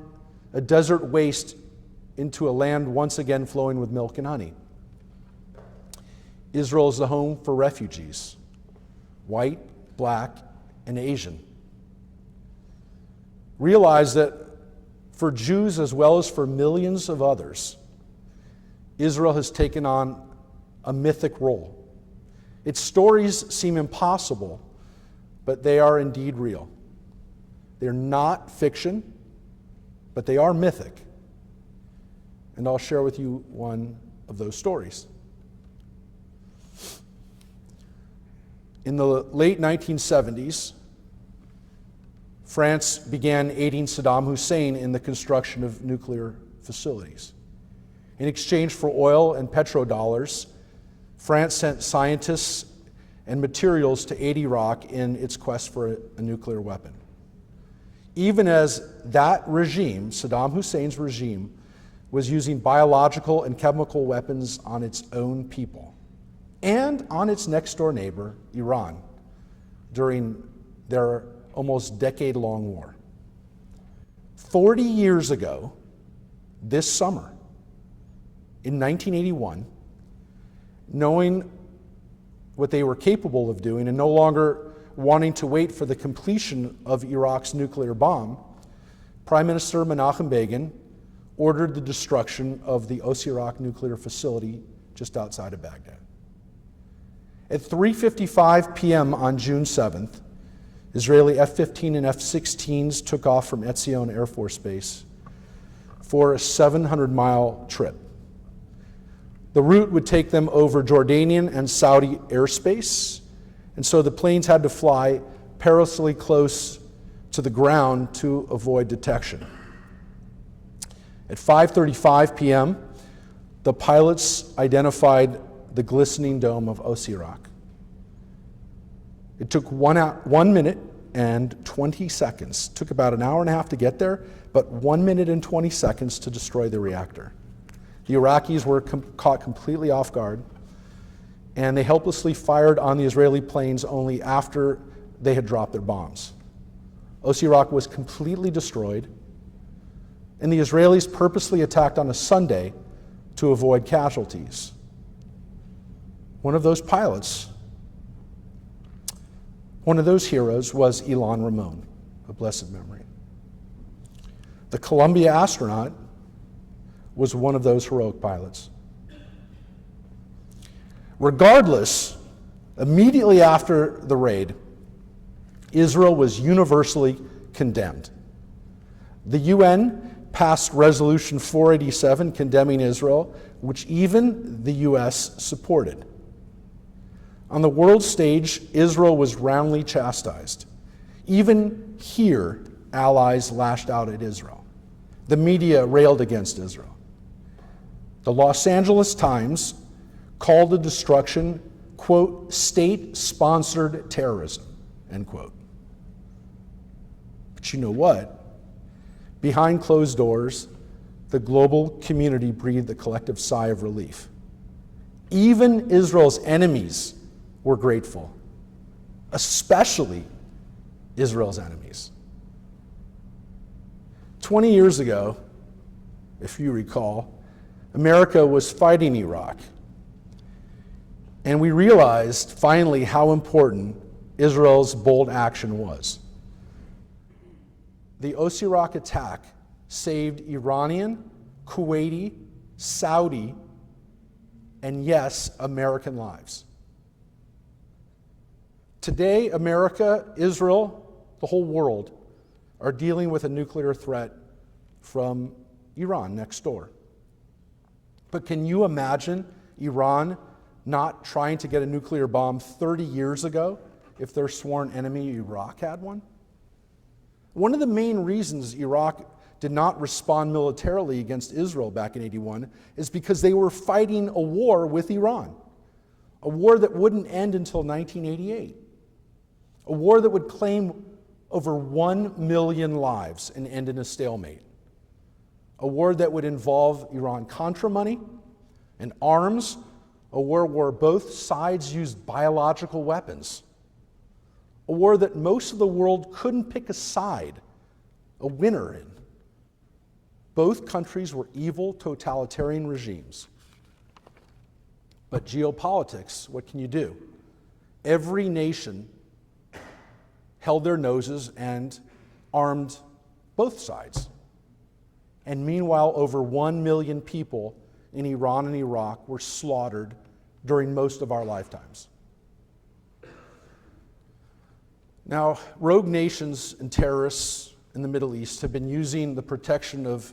S4: a desert waste into a land once again flowing with milk and honey. Israel is the home for refugees, white, black, and Asian. Realize that for Jews as well as for millions of others, Israel has taken on a mythic role. Its stories seem impossible, but they are indeed real. They're not fiction, but they are mythic. And I'll share with you one of those stories. In the late 1970s, France began aiding Saddam Hussein in the construction of nuclear facilities. In exchange for oil and petrodollars, France sent scientists and materials to aid Iraq in its quest for a nuclear weapon. even as that regime, Saddam Hussein's regime, was using biological and chemical weapons on its own people and on its next door neighbor, Iran, during their almost decade-long war. 40 years ago, this summer, in 1981, knowing what they were capable of doing and no longer wanting to wait for the completion of Iraq's nuclear bomb, Prime Minister Menachem Begin ordered the destruction of the Osirak nuclear facility just outside of Baghdad. At 3:55 p.m. on June 7th, Israeli F-15 and F-16s took off from Etzion Air Force Base for a 700-mile trip. The route would take them over Jordanian and Saudi airspace, and so the planes had to fly perilously close to the ground to avoid detection. At 5:35 p.m., the pilots identified the glistening dome of Osirak. It took 1 minute and 20 seconds. It took about an hour and a half to get there, but 1 minute and 20 seconds to destroy the reactor. The Iraqis were caught completely off guard, and they helplessly fired on the Israeli planes only after they had dropped their bombs. Osirak was completely destroyed, and the Israelis purposely attacked on a Sunday to avoid casualties. One of those pilots, one of those heroes was Ilan Ramon, of blessed memory. The Columbia astronaut was one of those heroic pilots. Regardless, immediately after the raid, Israel was universally condemned. The UN passed Resolution 487 condemning Israel, which even the US supported. On the world stage, Israel was roundly chastised. Even here, allies lashed out at Israel. The media railed against Israel. The Los Angeles Times called the destruction, quote, state-sponsored terrorism, end quote. But you know what? Behind closed doors, the global community breathed a collective sigh of relief. Even Israel's enemies were grateful, especially Israel's enemies. 20 years ago, if you recall, America was fighting Iraq. And we realized finally how important Israel's bold action was. The Osirak attack saved Iranian, Kuwaiti, Saudi, and yes, American lives. Today, America, Israel, the whole world are dealing with a nuclear threat from Iran next door. But can you imagine Iran not trying to get a nuclear bomb 30 years ago if their sworn enemy Iraq had one? One of the main reasons Iraq did not respond militarily against Israel back in 81 is because they were fighting a war with Iran, a war that wouldn't end until 1988, a war that would claim over 1 million lives and end in a stalemate, a war that would involve Iran-Contra money and arms, a war where both sides used biological weapons, a war that most of the world couldn't pick a side, a winner in. Both countries were evil, totalitarian regimes. But geopolitics, what can you do? Every nation held their noses and armed both sides. And meanwhile, over 1 million people in Iran and Iraq were slaughtered during most of our lifetimes. Now, rogue nations and terrorists in the Middle East have been using the protection of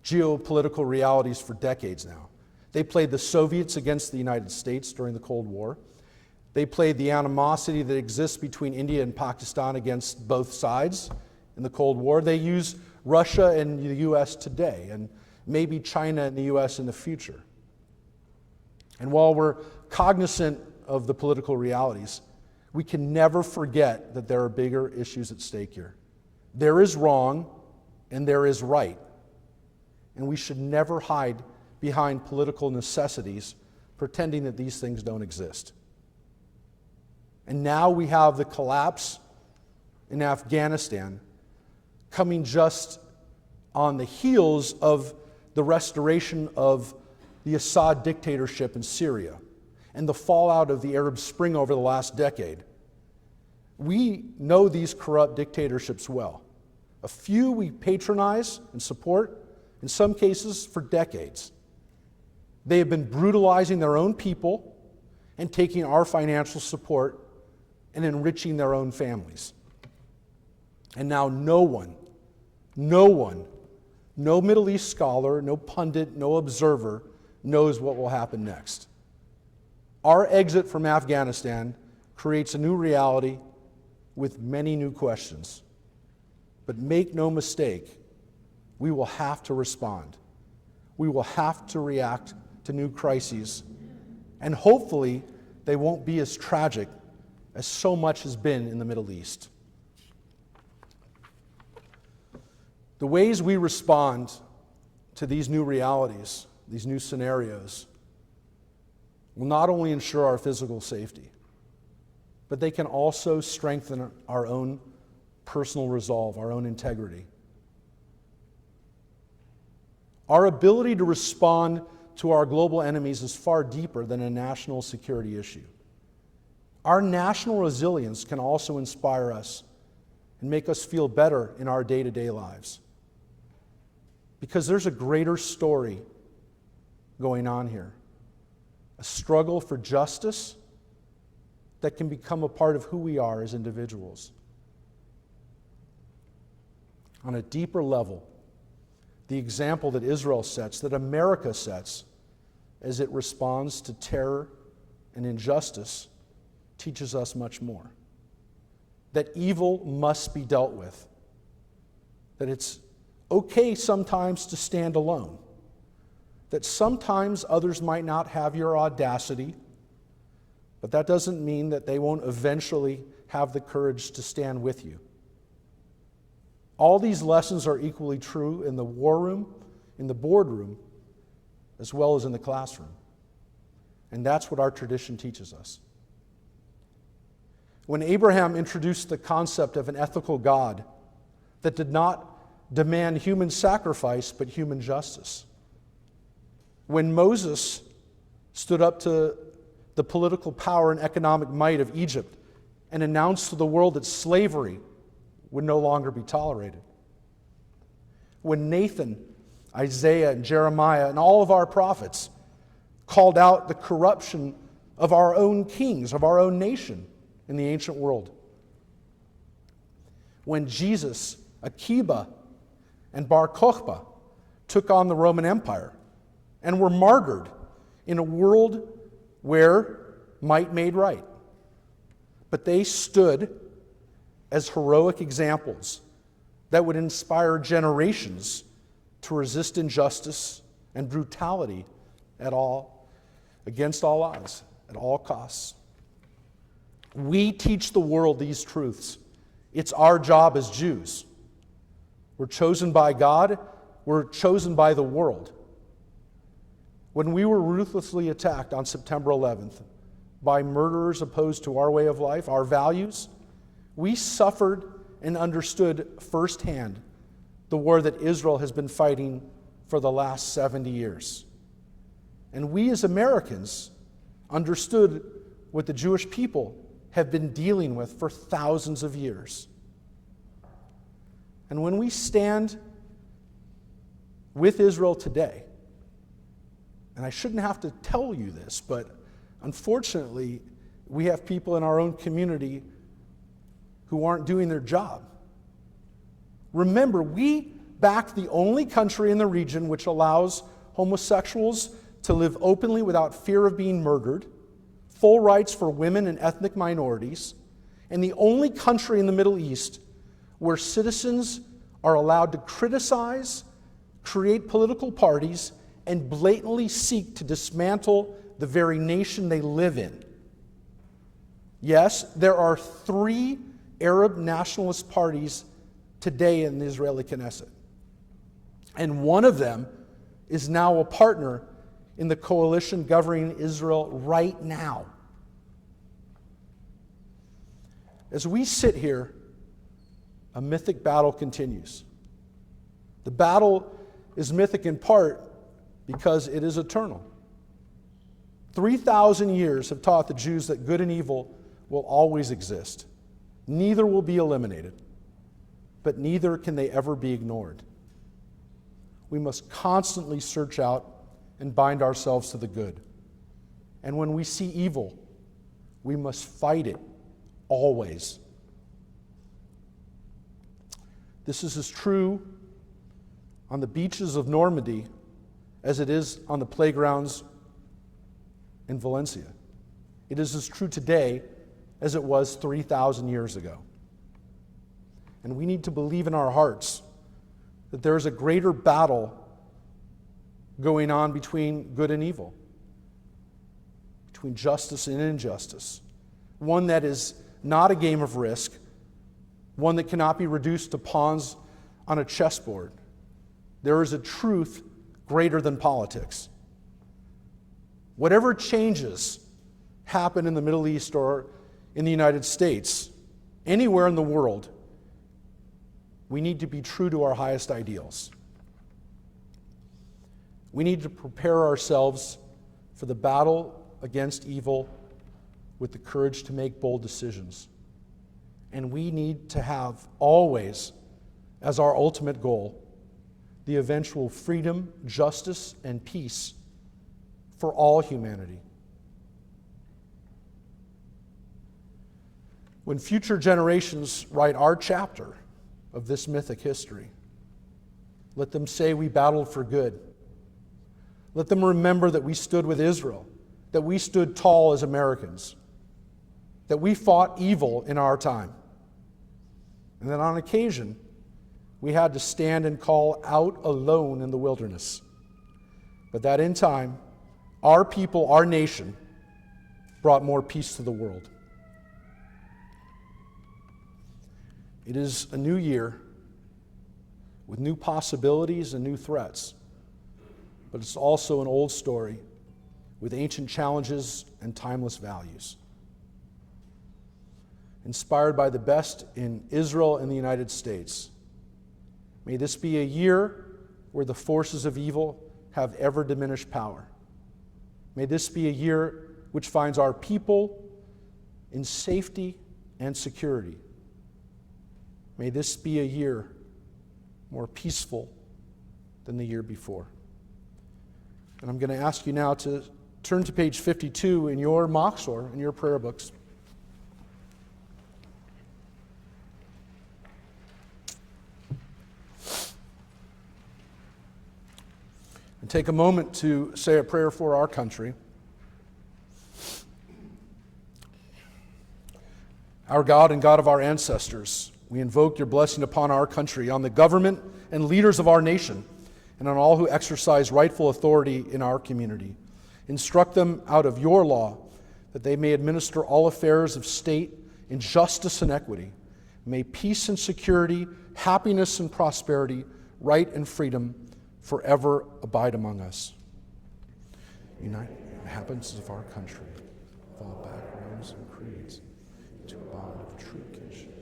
S4: geopolitical realities for decades now. They played the Soviets against the United States during the Cold War. They played the animosity that exists between India and Pakistan against both sides in the Cold War. They use Russia and the US today, and maybe China and the US in the future. And while we're cognizant of the political realities, we can never forget that there are bigger issues at stake here. There is wrong and there is right. And we should never hide behind political necessities, pretending that these things don't exist. And now we have the collapse in Afghanistan coming just on the heels of the restoration of the Assad dictatorship in Syria and the fallout of the Arab Spring over the last decade. We know these corrupt dictatorships well. A few we patronize and support, in some cases for decades. They have been brutalizing their own people and taking our financial support and enriching their own families. And now no one, no Middle East scholar, no pundit, no observer knows what will happen next. Our exit from Afghanistan creates a new reality with many new questions. But make no mistake, we will have to respond. We will have to react to new crises. And hopefully, they won't be as tragic as so much has been in the Middle East. The ways we respond to these new realities, these new scenarios, will not only ensure our physical safety, but they can also strengthen our own personal resolve, our own integrity. Our ability to respond to our global enemies is far deeper than a national security issue. Our national resilience can also inspire us and make us feel better in our day-to-day lives. Because there's a greater story going on here. A struggle for justice that can become a part of who we are as individuals. On a deeper level, the example that Israel sets, that America sets, as it responds to terror and injustice, teaches us much more. That evil must be dealt with. That it's okay sometimes to stand alone. That sometimes others might not have your audacity, but that doesn't mean that they won't eventually have the courage to stand with you. All these lessons are equally true in the war room, in the boardroom, as well as in the classroom. And that's what our tradition teaches us. When Abraham introduced the concept of an ethical God that did not demand human sacrifice but human justice, when Moses stood up to the political power and economic might of Egypt and announced to the world that slavery would no longer be tolerated, when Nathan, Isaiah, and Jeremiah, and all of our prophets called out the corruption of our own kings, of our own nation in the ancient world, when Jesus, Akiba, and Bar Kokhba took on the Roman Empire and were martyred in a world where might made right. But they stood as heroic examples that would inspire generations to resist injustice and brutality against all odds, at all costs. We teach the world these truths. It's our job as Jews. We're chosen by God. We're chosen by the world. When we were ruthlessly attacked on September 11th by murderers opposed to our way of life, our values, we suffered and understood firsthand the war that Israel has been fighting for the last 70 years. And we as Americans understood what the Jewish people have been dealing with for thousands of years. And when we stand with Israel today, and I shouldn't have to tell you this, but unfortunately, we have people in our own community who aren't doing their job. Remember, we backed the only country in the region which allows homosexuals to live openly without fear of being murdered, full rights for women and ethnic minorities, and the only country in the Middle East where citizens are allowed to criticize, create political parties, and blatantly seek to dismantle the very nation they live in. Yes, there are 3 Arab nationalist parties today in the Israeli Knesset. And one of them is now a partner in the coalition governing Israel right now. As we sit here, a mythic battle continues. The battle is mythic in part because it is eternal. 3,000 years have taught the Jews that good and evil will always exist. Neither will be eliminated, but neither can they ever be ignored. We must constantly search out and bind ourselves to the good. And when we see evil, we must fight it always. This is as true on the beaches of Normandy as it is on the playgrounds in Valencia. It is as true today as it was 3,000 years ago. And we need to believe in our hearts that there is a greater battle going on between good and evil, between justice and injustice, one that is not a game of risk, one that cannot be reduced to pawns on a chessboard. There is a truth greater than politics. Whatever changes happen in the Middle East or in the United States, anywhere in the world, we need to be true to our highest ideals. We need to prepare ourselves for the battle against evil with the courage to make bold decisions. And we need to have always, as our ultimate goal, the eventual freedom, justice, and peace for all humanity. When future generations write our chapter of this mythic history, let them say we battled for good. Let them remember that we stood with Israel, that we stood tall as Americans, that we fought evil in our time, and that on occasion we had to stand and call out alone in the wilderness, but that in time our people, our nation, brought more peace to the world. It is a new year with new possibilities and new threats, but it's also an old story with ancient challenges and timeless values. Inspired by the best in Israel and the United States, may this be a year where the forces of evil have ever diminished power. May this be a year which finds our people in safety and security. May this be a year more peaceful than the year before. And I'm going to ask you now to turn to page 52 in your Machzor, in your prayer books. And take a moment to say a prayer for our country. Our God and God of our ancestors, we invoke your blessing upon our country, on the government and leaders of our nation, and on all who exercise rightful authority in our community. Instruct them out of your law, that they may administer all affairs of state in justice and equity. May peace and security, happiness and prosperity, right and freedom forever abide among us. Unite the inhabitants of our country, of all backgrounds and creeds, into a bond of true kinship,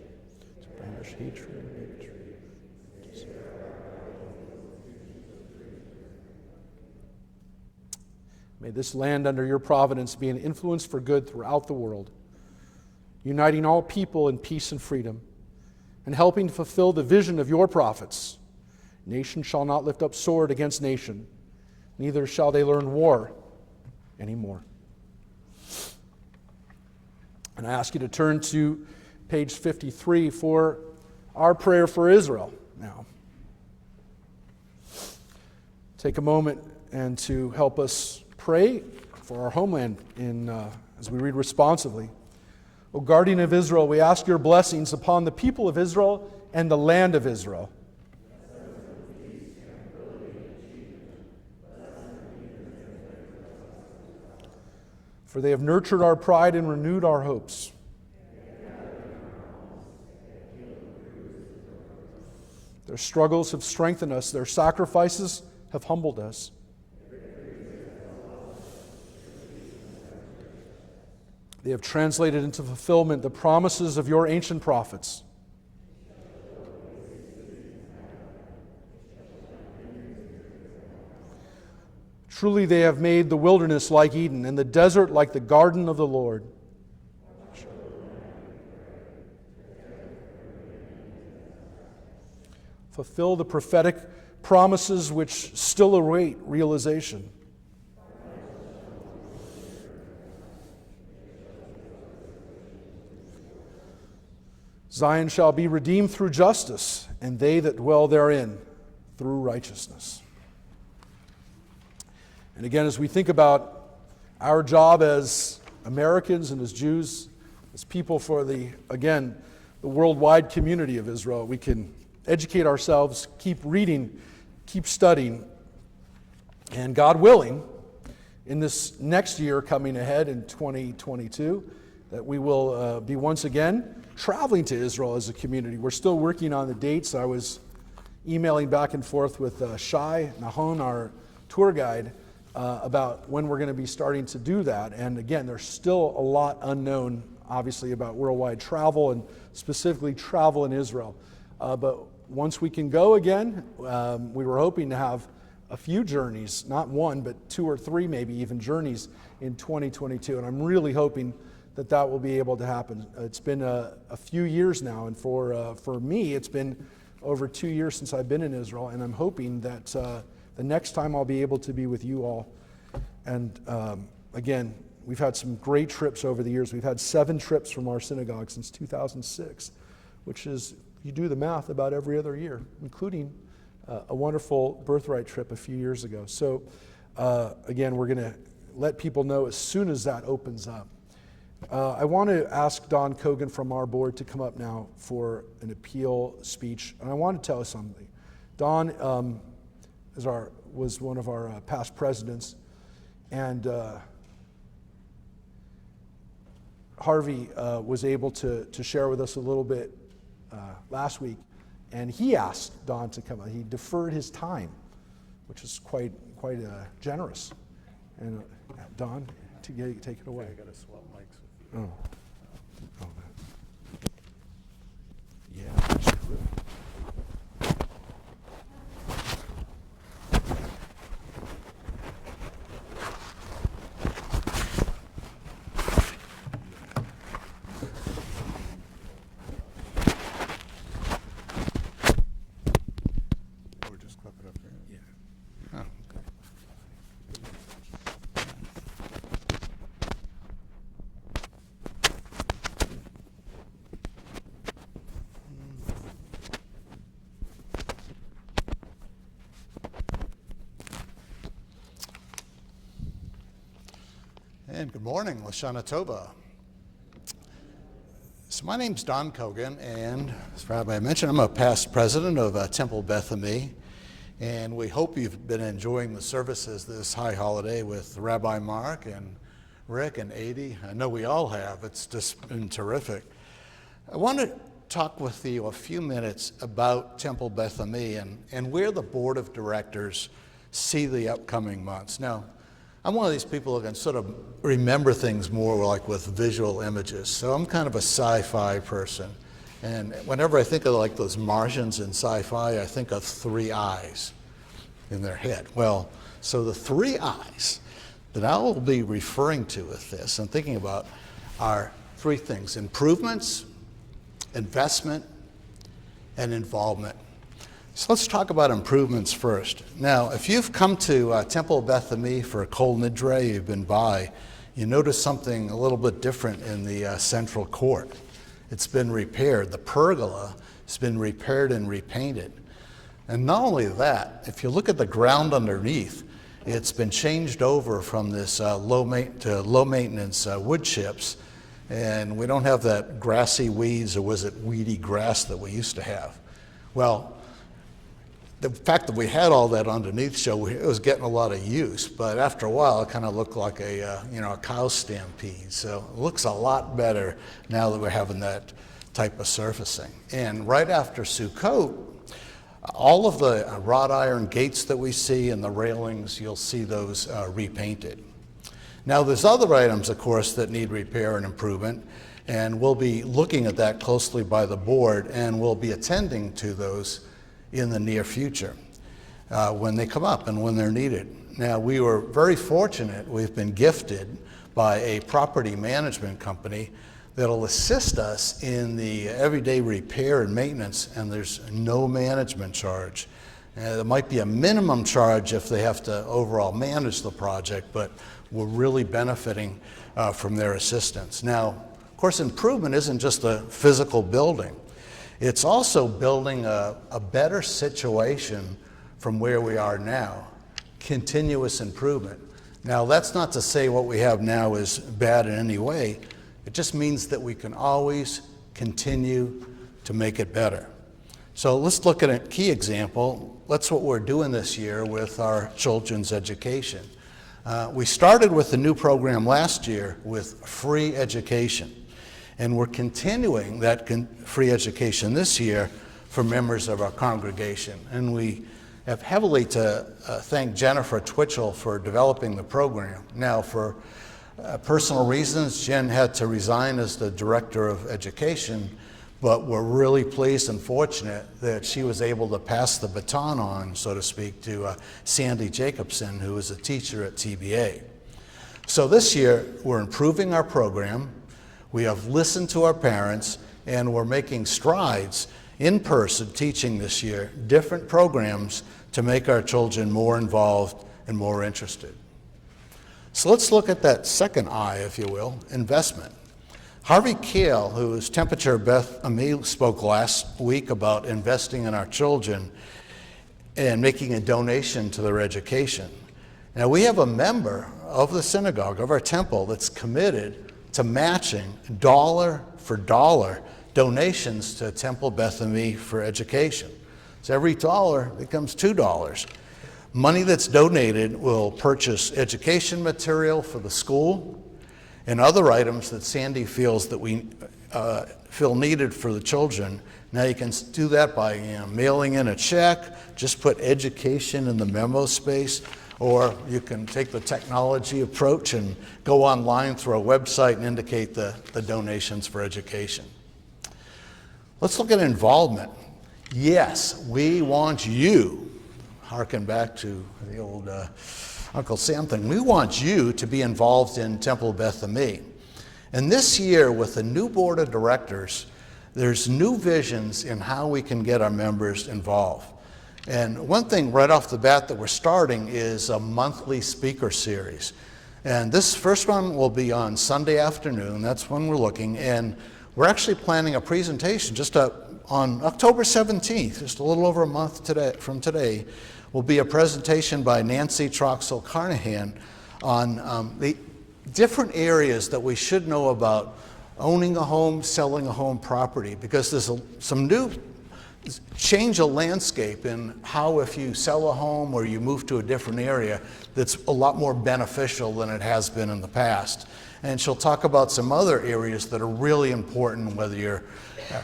S4: to banish hatred and bigotry. May this land under your providence be an influence for good throughout the world, uniting all people in peace and freedom, and helping to fulfill the vision of your prophets. Nation shall not lift up sword against nation, neither shall they learn war anymore. And I ask you to turn to page 53 for our prayer for Israel now. Take a moment and to help us pray for our homeland as we read responsively. O guardian of Israel, we ask your blessings upon the people of Israel and the land of Israel. For they have nurtured our pride and renewed our hopes. Their struggles have strengthened us. Their sacrifices have humbled us. They have translated into fulfillment the promises of your ancient prophets. Truly they have made the wilderness like Eden and the desert like the garden of the Lord. Fulfill the prophetic promises which still await realization. Zion shall be redeemed through justice, and they that dwell therein through righteousness. And again, as we think about our job as Americans and as Jews, as people for the worldwide community of Israel, we can educate ourselves, keep reading, keep studying, and God willing, in this next year coming ahead in 2022, that we will be once again traveling to Israel as a community. We're still working on the dates. I was emailing back and forth with Shai Nahon, our tour guide, about when we're going to be starting to do that. And again, there's still a lot unknown, obviously, about worldwide travel and specifically travel in Israel. But once we can go again, we were hoping to have a few journeys, not one, but 2 or 3 maybe even journeys in 2022. And I'm really hoping that that will be able to happen. It's been a few years now, and for me, it's been over 2 years since I've been in Israel, and I'm hoping that the next time I'll be able to be with you all. And again, we've had some great trips over the years. We've had 7 trips from our synagogue since 2006, which is, you do the math, about every other year, including a wonderful birthright trip a few years ago. So again, we're going to let people know as soon as that opens up. I want to ask Don Cogan from our board to come up now for an appeal speech. And I want to tell you something. Don was one of our past presidents. And Harvey was able to share with us a little bit last week. And he asked Don to come. He deferred his time, which is quite generous. And Don, take it away.
S6: I got to swap mics.
S4: Oh. Yeah, that's true.
S6: Or just clip it up here.
S4: Yeah.
S6: Oh, okay. And good morning, Lashana Tova. So my name's Don Cogan, and as Rabbi mentioned, I'm a past president of Temple Beth Ami, and we hope you've been enjoying the services this high holiday with Rabbi Mark and Rick and Adi. I know we all have. It's just been terrific. I want to talk with you a few minutes about Temple Beth Ami and where the board of directors see the upcoming months. Now, I'm one of these people who can sort of remember things more like with visual images. So I'm kind of a sci-fi person. And whenever I think of like those Martians in sci-fi, I think of 3 eyes in their head. Well, so the 3 eyes that I will be referring to with this and thinking about are 3 things: improvements, investment, and involvement. So let's talk about improvements first. Now, if you've come to Temple Beth Ami for a Kol Nidre, you've been by, you notice something a little bit different in the central court. It's been repaired. The pergola has been repaired and repainted. And not only that, if you look at the ground underneath, it's been changed over from this low maintenance wood chips, and we don't have that grassy weeds, or was it weedy grass that we used to have. Well, the fact that we had all that underneath showed it was getting a lot of use, but after a while it kind of looked like a cow stampede. So it looks a lot better now that we're having that type of surfacing. And right after Sukkot, All of the wrought iron gates that we see and the railings, you'll see those repainted. Now there's other items, of course, that need repair and improvement, and we'll be looking at that closely by the board, and we'll be attending to those in the near future when they come up and when they're needed. Now, we were very fortunate. We've been gifted by a property management company that'll assist us in the everyday repair and maintenance, and there's no management charge. There might be a minimum charge if they have to overall manage the project, but we're really benefiting from their assistance. Now, of course, improvement isn't just a physical building. It's also building a better situation from where we are now, continuous improvement. Now, that's not to say what we have now is bad in any way. It just means that we can always continue to make it better. So let's look at a key example. That's what we're doing this year with our children's education. We started with the new program last year with free education, and we're continuing that free education this year for members of our congregation. And we have heavily to thank Jennifer Twitchell for developing the program. Now, for personal reasons, Jen had to resign as the director of education, but we're really pleased and fortunate that she was able to pass the baton on, so to speak, to Sandy Jacobson, who is a teacher at TBA. So this year, we're improving our program, we have listened to our parents, and we're making strides in-person teaching this year, different programs to make our children more involved and more interested. So let's look at that second I, if you will, investment. Harvey Kale, who is temperature Beth Ami, spoke last week about investing in our children and making a donation to their education. Now, we have a member of the synagogue, of our temple, that's committed to matching dollar for dollar donations to Temple Beth Ami for education. So every dollar becomes $2. Money that's donated will purchase education material for the school and other items that Sandy feels that we feel needed for the children. Now you can do that by mailing in a check, just put education in the memo space, or you can take the technology approach and go online through a website and indicate the donations for education. Let's look at involvement. Yes, we want you, harken back to the old Uncle Sam thing, we want you to be involved in Temple Beth Ami. And this year, with the new board of directors, there's new visions in how we can get our members involved. And one thing right off the bat that we're starting is a monthly speaker series. And this first one will be on Sunday afternoon. That's when we're looking. And we're actually planning a presentation just on October 17th, just a little over a month from today, will be a presentation by Nancy Troxel Carnahan on the different areas that we should know about owning a home, selling a home property, because there's some new change of landscape in how if you sell a home or you move to a different area that's a lot more beneficial than it has been in the past. And she'll talk about some other areas that are really important, whether you're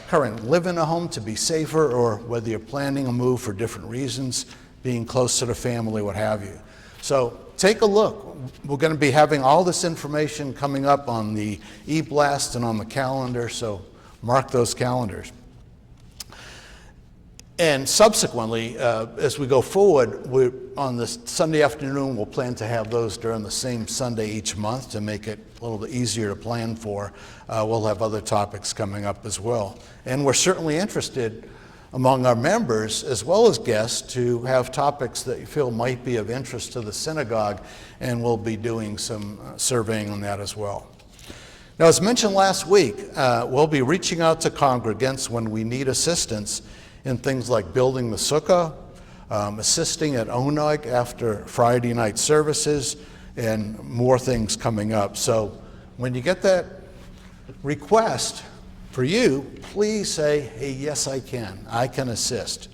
S6: currently living in a home to be safer or whether you're planning a move for different reasons, being close to the family, what have you. So take a look. We're going to be having all this information coming up on the e-blast and on the calendar, so mark those calendars. And subsequently, as we go forward, on this Sunday afternoon, we'll plan to have those during the same Sunday each month to make it a little bit easier to plan for. We'll have other topics coming up as well. And we're certainly interested among our members, as well as guests, to have topics that you feel might be of interest to the synagogue, and we'll be doing some surveying on that as well. Now, as mentioned last week, we'll be reaching out to congregants when we need assistance in things like building the sukkah, assisting at Onog after Friday night services, and more things coming up. So when you get that request for you, please say, hey, yes, I can assist.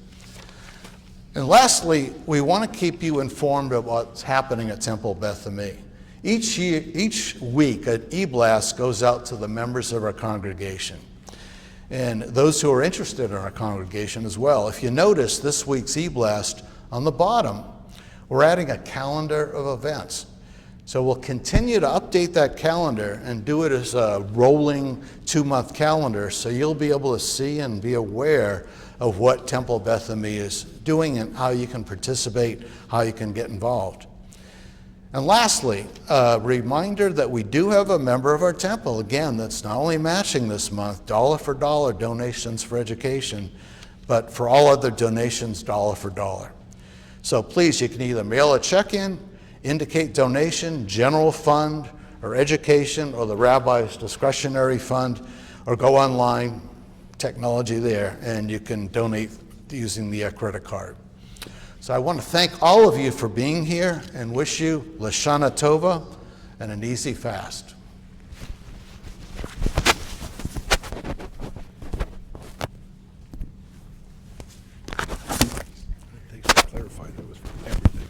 S6: And lastly, we want to keep you informed of what's happening at Temple Beth Ami. Each week, an e-blast goes out to the members of our congregation. and those who are interested in our congregation as well. If you notice this week's e-blast on the bottom, we're adding a calendar of events. So we'll continue to update that calendar and do it as a rolling 2-month calendar, so you'll be able to see and be aware of what Temple Beth Ami is doing and how you can participate, how you can get involved. And lastly, a reminder that we do have a member of our temple, again, that's not only matching this month, dollar for dollar donations for education, but for all other donations, dollar for dollar. So please, you can either mail a check in, indicate donation, general fund, or education, or the rabbi's discretionary fund, or go online, technology there, and you can donate using the credit card. So I want to thank all of you for being here and wish you Lashana Tova and an easy fast.
S4: Thanks for clarifying that was for everything.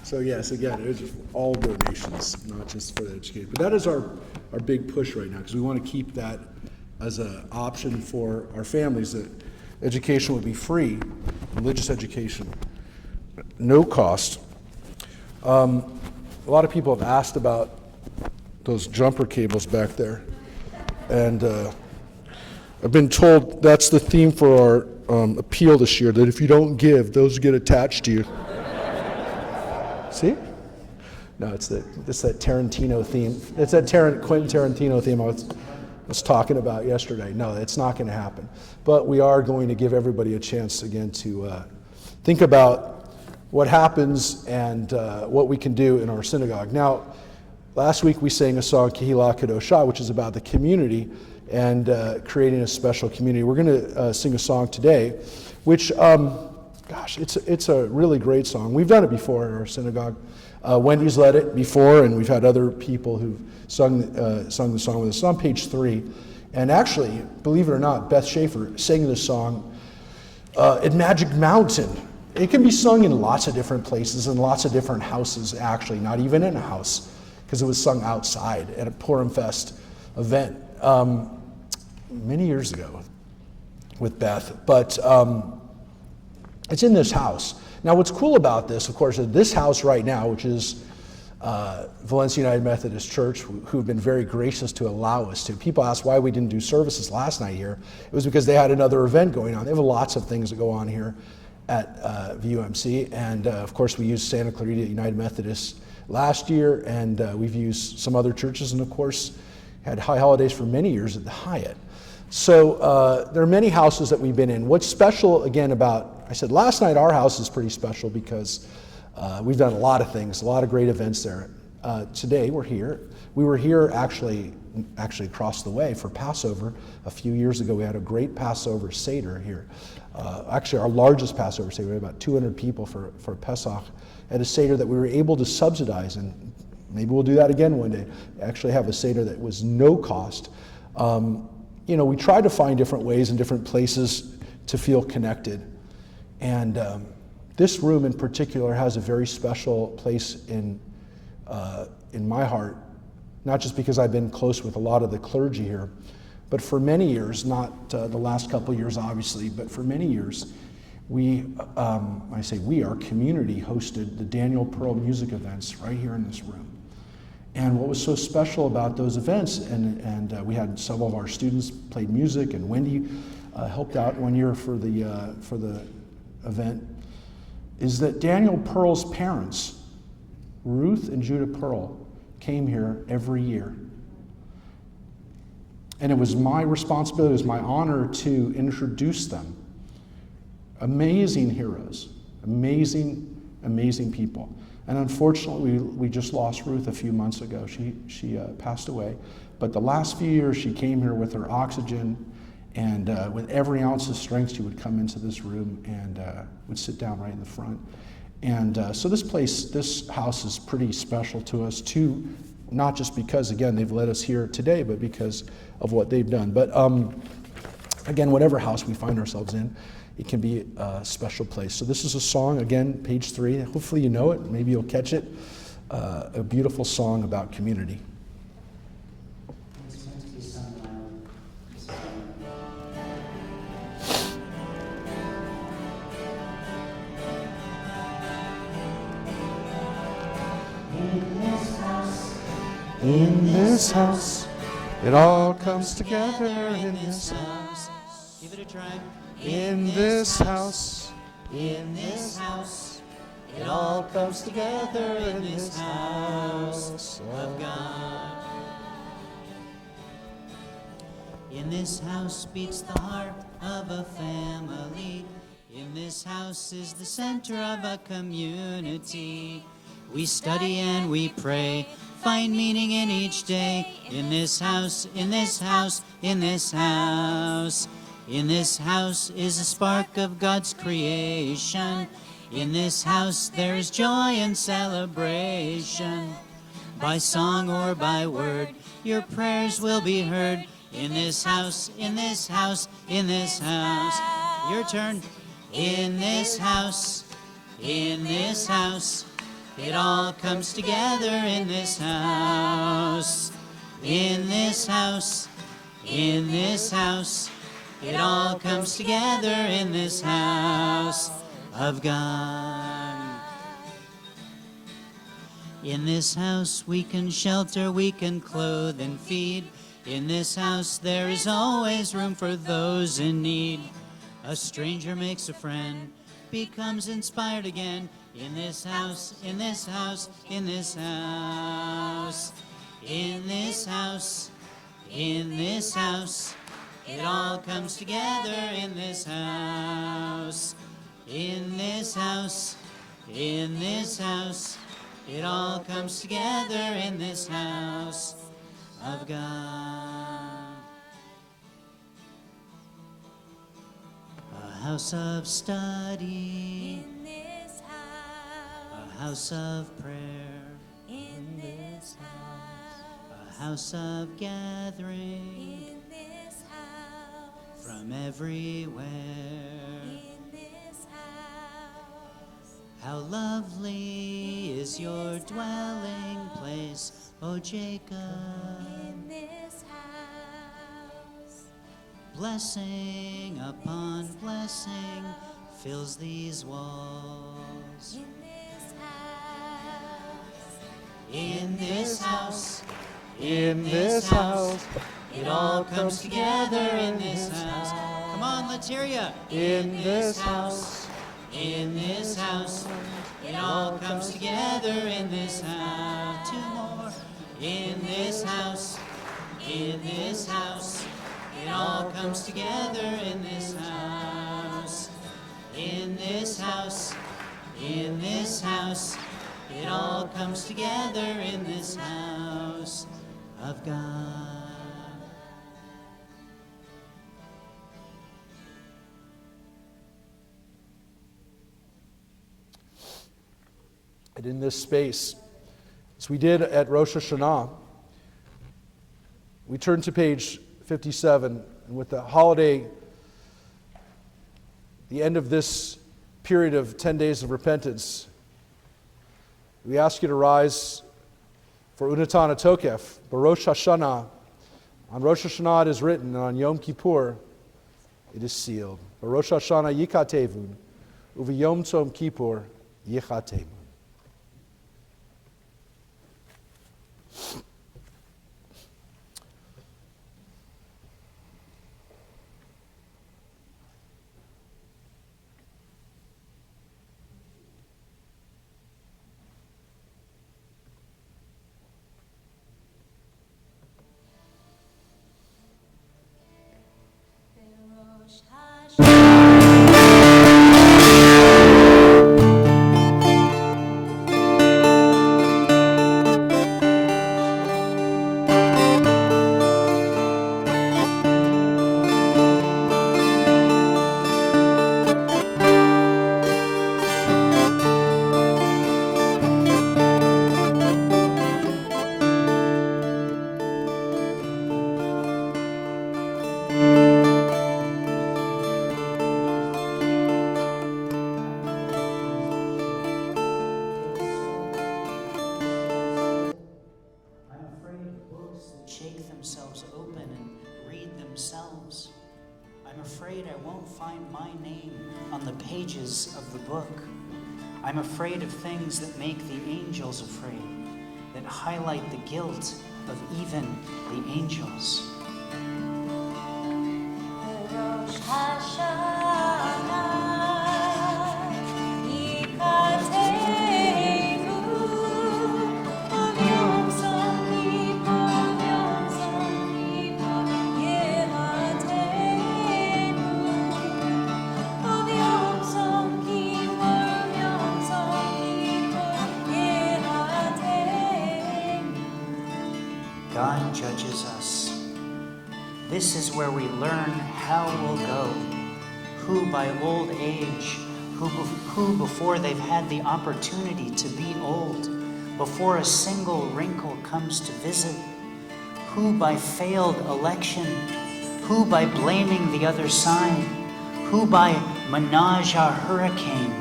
S4: So yes, again, it is all donations, not just for the education. But that is our big push right now, because we want to keep that as an option for our families, that education would be free, religious education, no cost. A lot of people have asked about those jumper cables back there, and I've been told that's the theme for our appeal this year, that if you don't give, those get attached to you. See? No, it's that Tarantino theme. It's that Quentin Tarantino theme I was talking about yesterday. No, it's not going to happen. But we are going to give everybody a chance again to think about what happens and what we can do in our synagogue. Now, last week we sang a song, Kehillah Kadoshah, which is about the community and creating a special community. We're going to sing a song today, which, it's a really great song. We've done it before in our synagogue. Wendy's led it before, and we've had other people who've sung the song with us. It's on page 3. And actually, believe it or not, Beth Schaefer sang this song at Magic Mountain. It can be sung in lots of different places and lots of different houses, actually, not even in a house, because it was sung outside at a Purim Fest event many years ago with Beth. But it's in this house. Now, what's cool about this, of course, is this house right now, which is Valencia United Methodist Church, who've been very gracious to allow us to. People ask why we didn't do services last night here. It was because they had another event going on. They have lots of things that go on here at VUMC. And of course, we used Santa Clarita United Methodist last year, and we've used some other churches, and of course, had high holidays for many years at the Hyatt. So there are many houses that we've been in. What's special, again, I said last night our house is pretty special because we've done a lot of things, a lot of great events there. Today we're here. We were here actually across the way for Passover. A few years ago we had a great Passover Seder here. Actually our largest Passover Seder. We had about 200 people for Pesach at a Seder that we were able to subsidize, and maybe we'll do that again one day. Actually have a Seder that was no cost. We tried to find different ways and different places to feel connected. And this room in particular has a very special place in my heart, not just because I've been close with a lot of the clergy here, but for many years, not the last couple of years obviously, but for many years, our community hosted the Daniel Pearl music events right here in this room. And what was so special about those events, and we had several of our students played music, and Wendy helped out one year for the event, is that Daniel Pearl's parents, Ruth and Judah Pearl, came here every year. And it was my responsibility, it was my honor to introduce them. Amazing heroes, amazing people. And unfortunately, we just lost Ruth a few months ago. She passed away. But the last few years, she came here with her oxygen, and with every ounce of strength, she would come into this room and would sit down right in the front. And so this house is pretty special to us too, not just because, again, they've led us here today, but because of what they've done. But again, whatever house we find ourselves in, it can be a special place. So this is a song, again, page 3. Hopefully you know it. Maybe you'll catch it. A beautiful song about community.
S2: It's meant to be sung loud.
S4: In this house, it all comes together in this house.
S2: Give it a try.
S4: In this house,
S2: In this house,
S4: it all comes together in this house
S2: of God. In this house beats the heart of a family. In this house is the center of a community. We study and we pray, find meaning in each day. In this house, in this house, in this house. In this house is a spark of God's creation. In this house there is joy and celebration. By song or by word, your prayers will be heard. In this house, in this house, in this house. Your turn. In this house, in this house. It all comes together in this house. In this house, in this house. It all comes together in this house of God. In this house we can shelter, we can clothe and feed. In this house there is always room for those in need. A stranger makes a friend, becomes inspired again. In this house, in this house, in this house. In this house, in this house. It all comes together in this house. In this house, in this house. It all comes together in this house of God. A house of study.
S5: In this house.
S2: A house of prayer.
S5: In this house.
S2: A house of gathering.
S5: In this house.
S2: From everywhere.
S5: In this house.
S2: How lovely is your dwelling place, O Jacob.
S5: In this house.
S2: Blessing upon blessing fills these walls.
S5: In this house.
S2: In this house,
S4: In this house,
S2: it all comes together in this house. Come on, let's hear ya.
S4: in this house,
S2: In this house, it all comes together in this house. Two more. In this house, in this house, it all comes together in this house. In this house, in this house, it all comes together in this house of God.
S4: and in this space, as we did at Rosh Hashanah, we turn to page 57, and with the holiday, the end of this period of 10 days of repentance, we ask you to rise for Unatan Tokef, Rosh Hashanah. On Rosh Hashanah it is written, and on Yom Kippur it is sealed. Rosh Hashanah yikatevun, uv'yom tzom Kippur yichatevun.
S5: Rosh Hashanah.
S2: I'm afraid of books that shake themselves open and read themselves. I'm afraid I won't find my name on the pages of the book. I'm afraid of things that make the angels afraid, that highlight the guilt of even the angels.
S5: Rosh Hashanah, Yikateinu, of Yom Kippur, Yehateinu, of Yom Kippur, Yehateinu.
S2: God judges us. This is where we learn how we'll go. Who by old age, who before they've had the opportunity to be old, before a single wrinkle comes to visit, who by failed election, who by blaming the other side, who by menage a hurricane,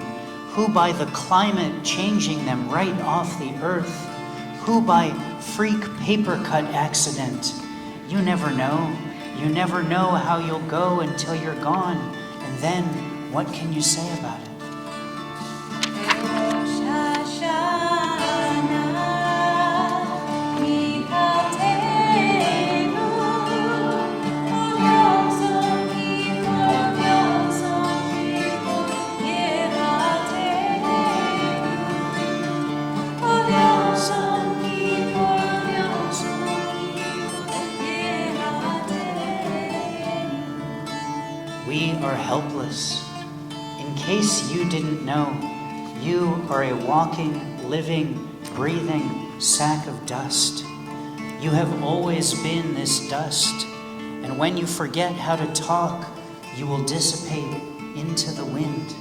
S2: who by the climate changing them right off the earth, who by freak paper cut accident. You never know. You never know how you'll go until you're gone. And then, what can you say about it?
S5: Rosh Hashanah, Yikateinu, of Yom Kippur, Yehateinu, of Yom Kippur, Yehateinu.
S2: We are helpless. In case you didn't know, you are a walking, living, breathing sack of dust. You have always been this dust, and when you forget how to talk, you will dissipate into the wind.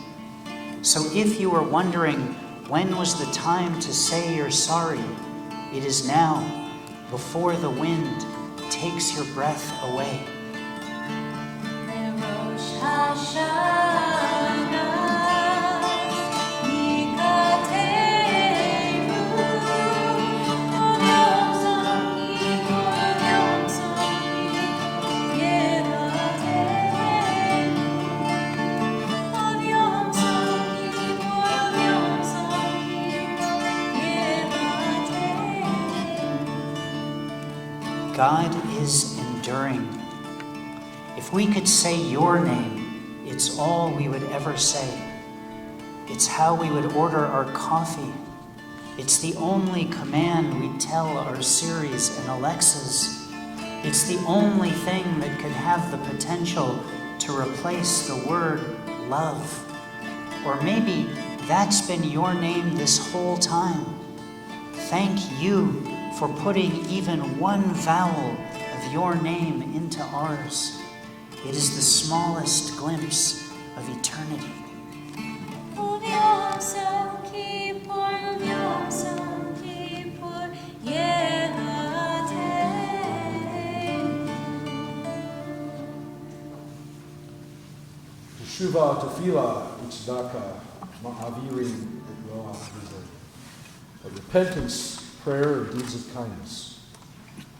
S2: So if you are wondering when was the time to say you're sorry, it is now, before the wind takes your breath away.
S5: Rosh Hashanah, Yikateinu, of Yom Kippur, Yehateinu, of Yom Kippur, Yehateinu.
S2: God is enduring. If we could say your name, it's all we would ever say. It's how we would order our coffee. It's the only command we tell our Siris and Alexas. It's the only thing that could have the potential to replace the word love. Or maybe that's been your name this whole time. Thank you for putting even one vowel of your name into ours. It is the smallest glimpse of eternity.
S5: Of Yom Kippur, Yehateinu.
S4: Teshuvah, tefillah, tzedakah, ma'avirim, roah, a repentance, prayer, and deeds of kindness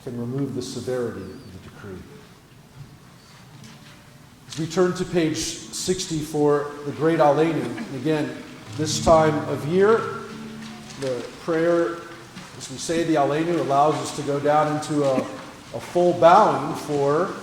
S4: can remove the severity of the decree. As we turn to page 60 for the Great Aleinu, and again, this time of year, the prayer, as we say the Aleinu, allows us to go down into a full bowing for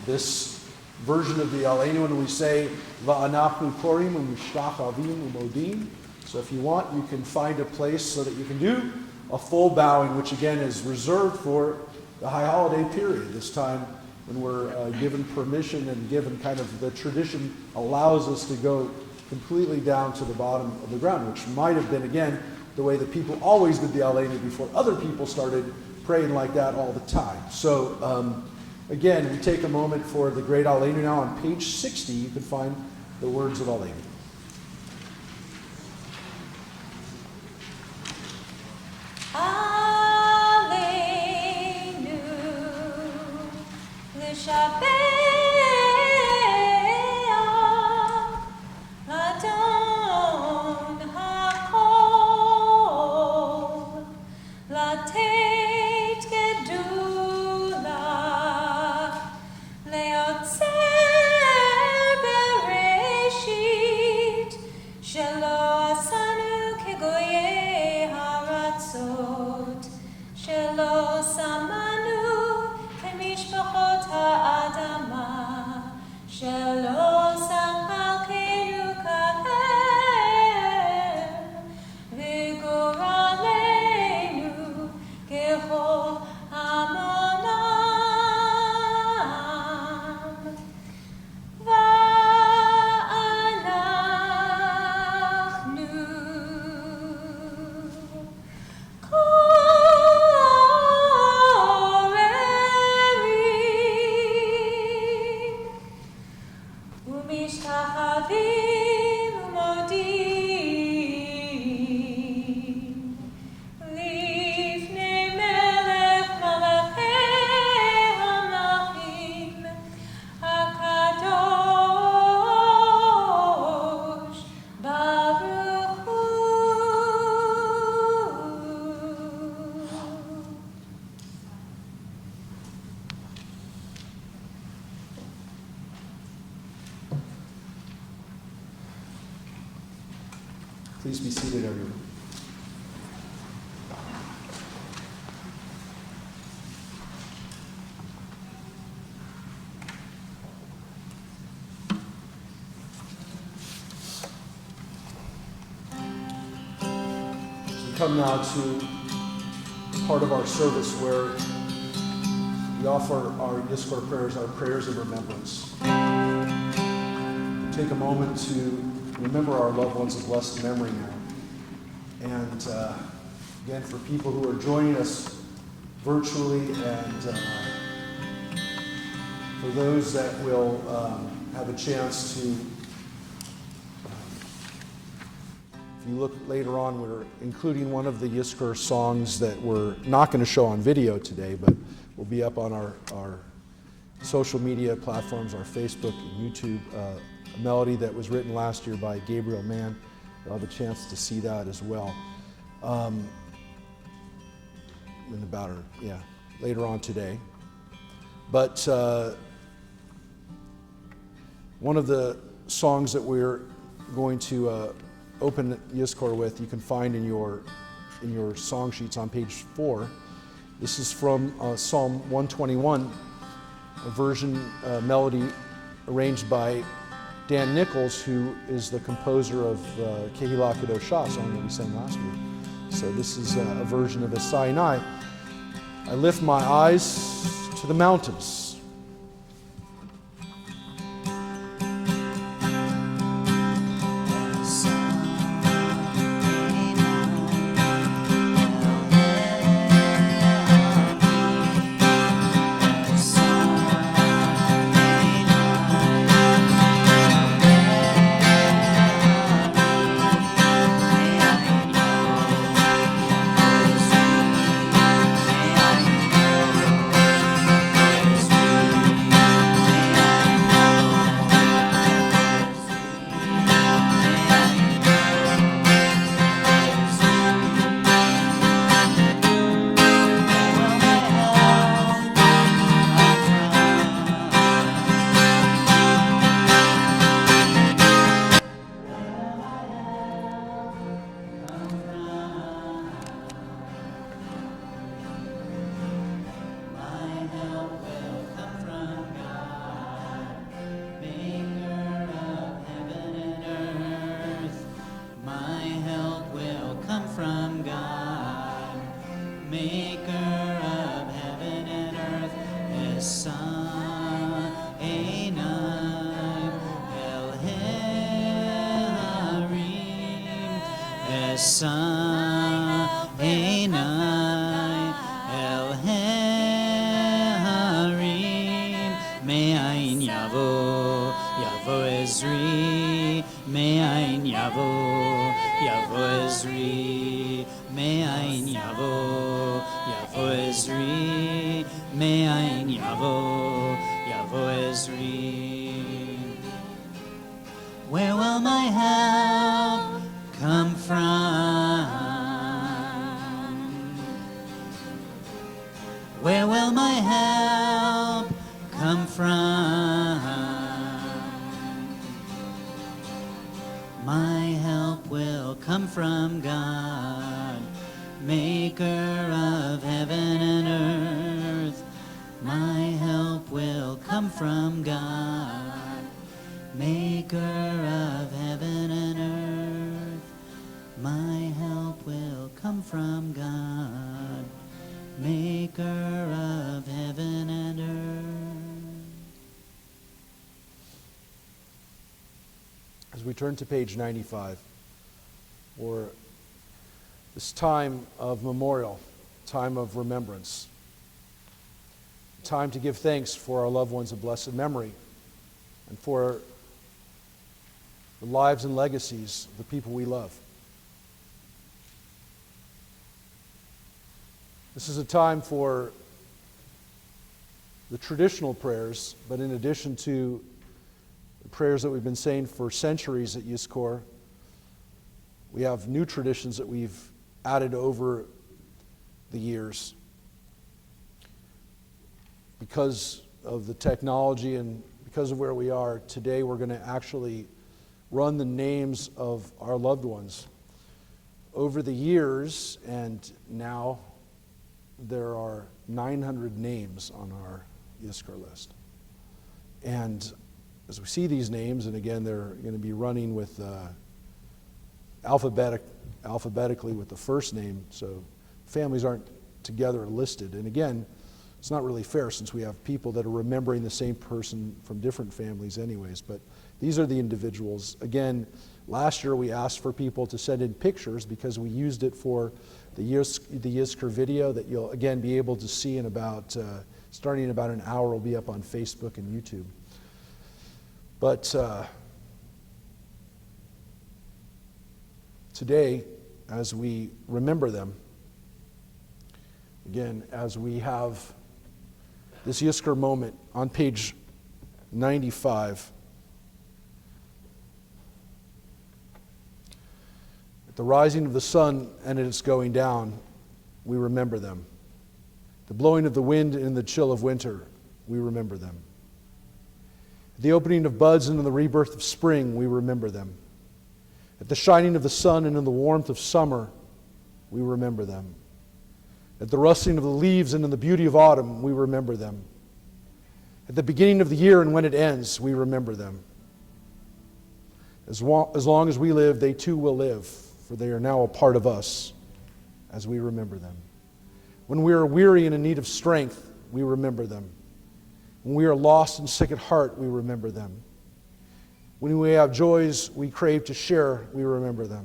S4: this version of the Aleinu, when we say Va'anachu korim u'mishtachavim u'modim. So if you want, you can find a place so that you can do a full bowing, which again is reserved for the high holiday period, this time when we're given permission and given kind of the tradition allows us to go completely down to the bottom of the ground, which might have been, again, the way that people always did the Aleinu before other people started praying like that all the time. So again, we take a moment for the Great Aleinu. Now on page 60, you can find the words of Aleinu.
S5: Aleinu, l'shabeach, l'adon hakol, l'tet gedula, le'otzer bereshit, shelo asanu kegoyei haratzot, shelo
S7: משתחווים ומודים לפני מלך מלכי המלכים הקדוש ברוך הוא.
S4: Please be seated, everyone. So we come now to part of our service where we offer our Yiskor prayers, our prayers of remembrance. Take a moment to remember our loved ones of blessed memory now. And again, for people who are joining us virtually and for those that will have a chance to, if you look later on, we're including one of the Yiskor songs that we're not going to show on video today, but will be up on our social media platforms, our Facebook and YouTube, a melody that was written last year by Gabriel Mann. You'll have a chance to see that as well. Later on today. But one of the songs that we're going to open Yiskor with, you can find in your song sheets on page 4. This is from Psalm 121, a version melody arranged by Dan Nichols, who is the composer of Kehillah Kadoshah, song that we sang last week. So this is a version of a Sinai. I lift my eyes to the mountains.
S2: Where will my help come from? Where will my help come from? My help will come from God, maker of heaven and earth. My help will come from God, maker of heaven and earth. My help will come from God, maker of heaven and earth.
S4: As we turn to page 95, or this time of memorial, time of remembrance, time to give thanks for our loved ones of blessed memory, and for the lives and legacies of the people we love. This is a time for the traditional prayers, but in addition to the prayers that we've been saying for centuries at Yiskor, we have new traditions that we've added over the years. Because of the technology and because of where we are, today we're going to actually run the names of our loved ones. Over the years, and now there are 900 names on our Yiskor list. And as we see these names, and again, they're going to be running with alphabetically with the first name, so families aren't together listed. And again, it's not really fair since we have people that are remembering the same person from different families anyways, but these are the individuals. Again, last year we asked for people to send in pictures because we used it for the Yiskor video that you'll again be able to see in about, starting in about an hour, will be up on Facebook and YouTube. But today, as we remember them, again, as we have this Yiskor moment on page 95, at the rising of the sun and at its going down, we remember them. The blowing of the wind in the chill of winter, we remember them. At the opening of buds and in the rebirth of spring, we remember them. At the shining of the sun and in the warmth of summer, we remember them. At the rustling of the leaves and in the beauty of autumn, we remember them. At the beginning of the year and when it ends, we remember them. As long as we live, they too will live, for they are now a part of us as we remember them. When we are weary and in need of strength, we remember them. When we are lost and sick at heart, we remember them. When we have joys we crave to share, we remember them.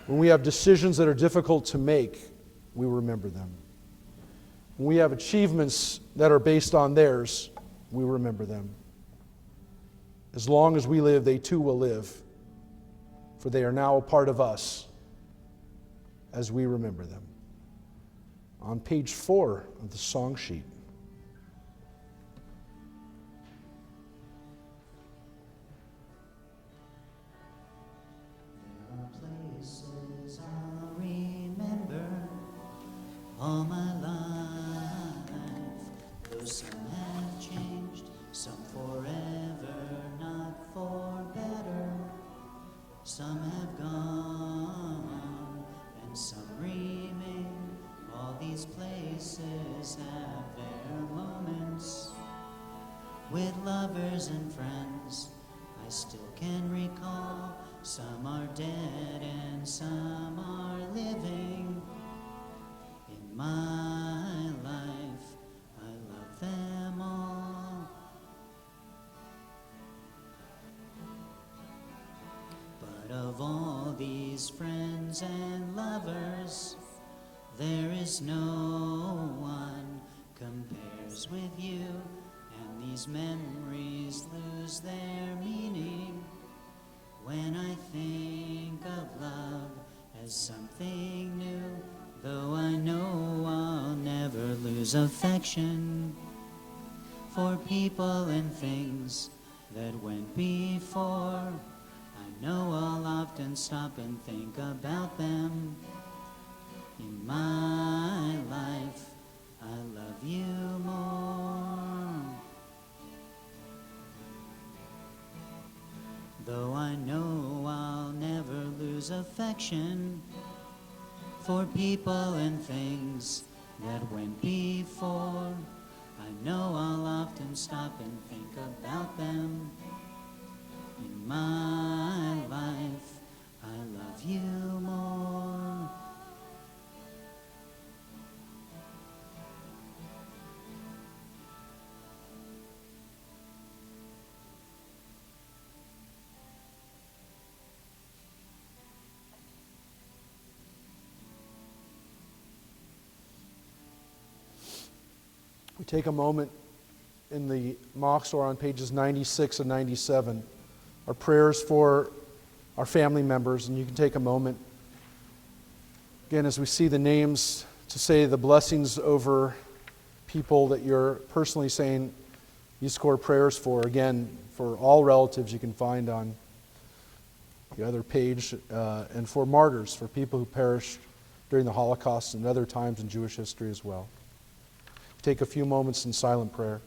S4: When we have decisions that are difficult to make, we remember them. When we have achievements that are based on theirs, we remember them. As long as we live, they too will live, for they are now a part of us as we remember them. On page 4 of the song sheet.
S2: There are places I'll remember all my life, though some have changed, some forever, not for better. Some have gone and some remain. All these places have their moments. With lovers and friends, I still can recall. Some are dead and some are living. In my life, I love them all. But of all these friends and lovers, there is no one compares with you, and these memories lose their meaning when I think of love as something new. Though I know I'll never lose affection for people and things that went before, I know I'll often stop and think about them. In my life, I love you more. Though I know I'll never lose affection for people and things that went before, I know I'll often stop and think about them. In my life, I love you more.
S4: We take a moment in the Machzor on pages 96 and 97 our prayers for our family members, and you can take a moment, again, as we see the names, to say the blessings over people that you're personally saying you score prayers for. Again, for all relatives you can find on the other page, and for martyrs, for people who perished during the Holocaust and other times in Jewish history as well. Take a few moments in silent prayer.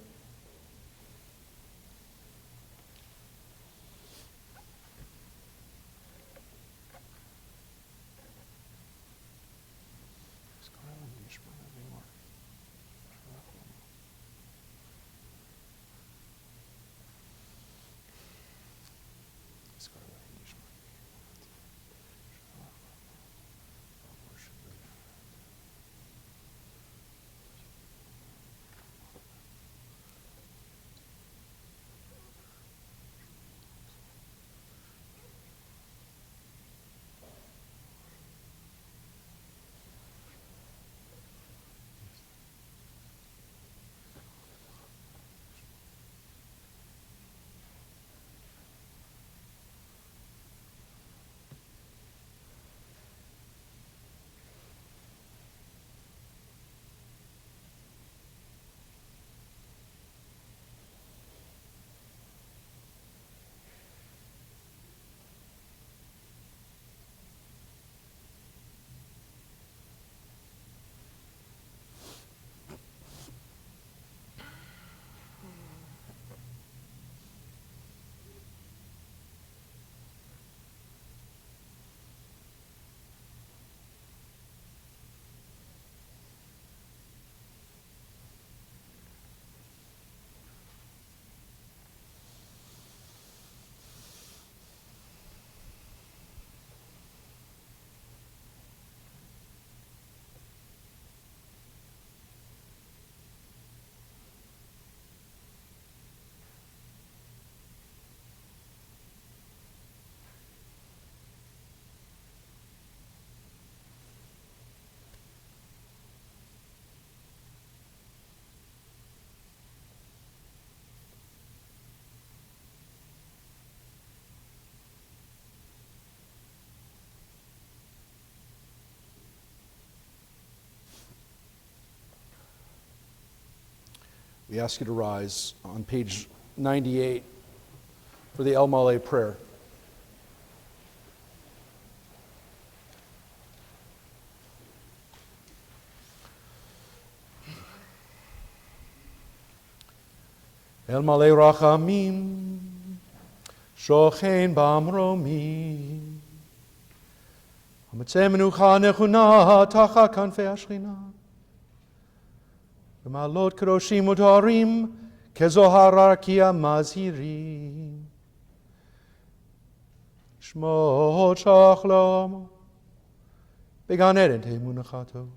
S4: We ask you to rise on page 98 for the El Maleh prayer. El Maleh Rachamim, Shochein Bamromi, Hamatzeh Menucha Nechuna Tacha Kanfei Ashchina, V'malot Kedoshim U'Taharim Kezohar Rakia Mazhirim, Shmot Shachlam Began Eden Temunachato,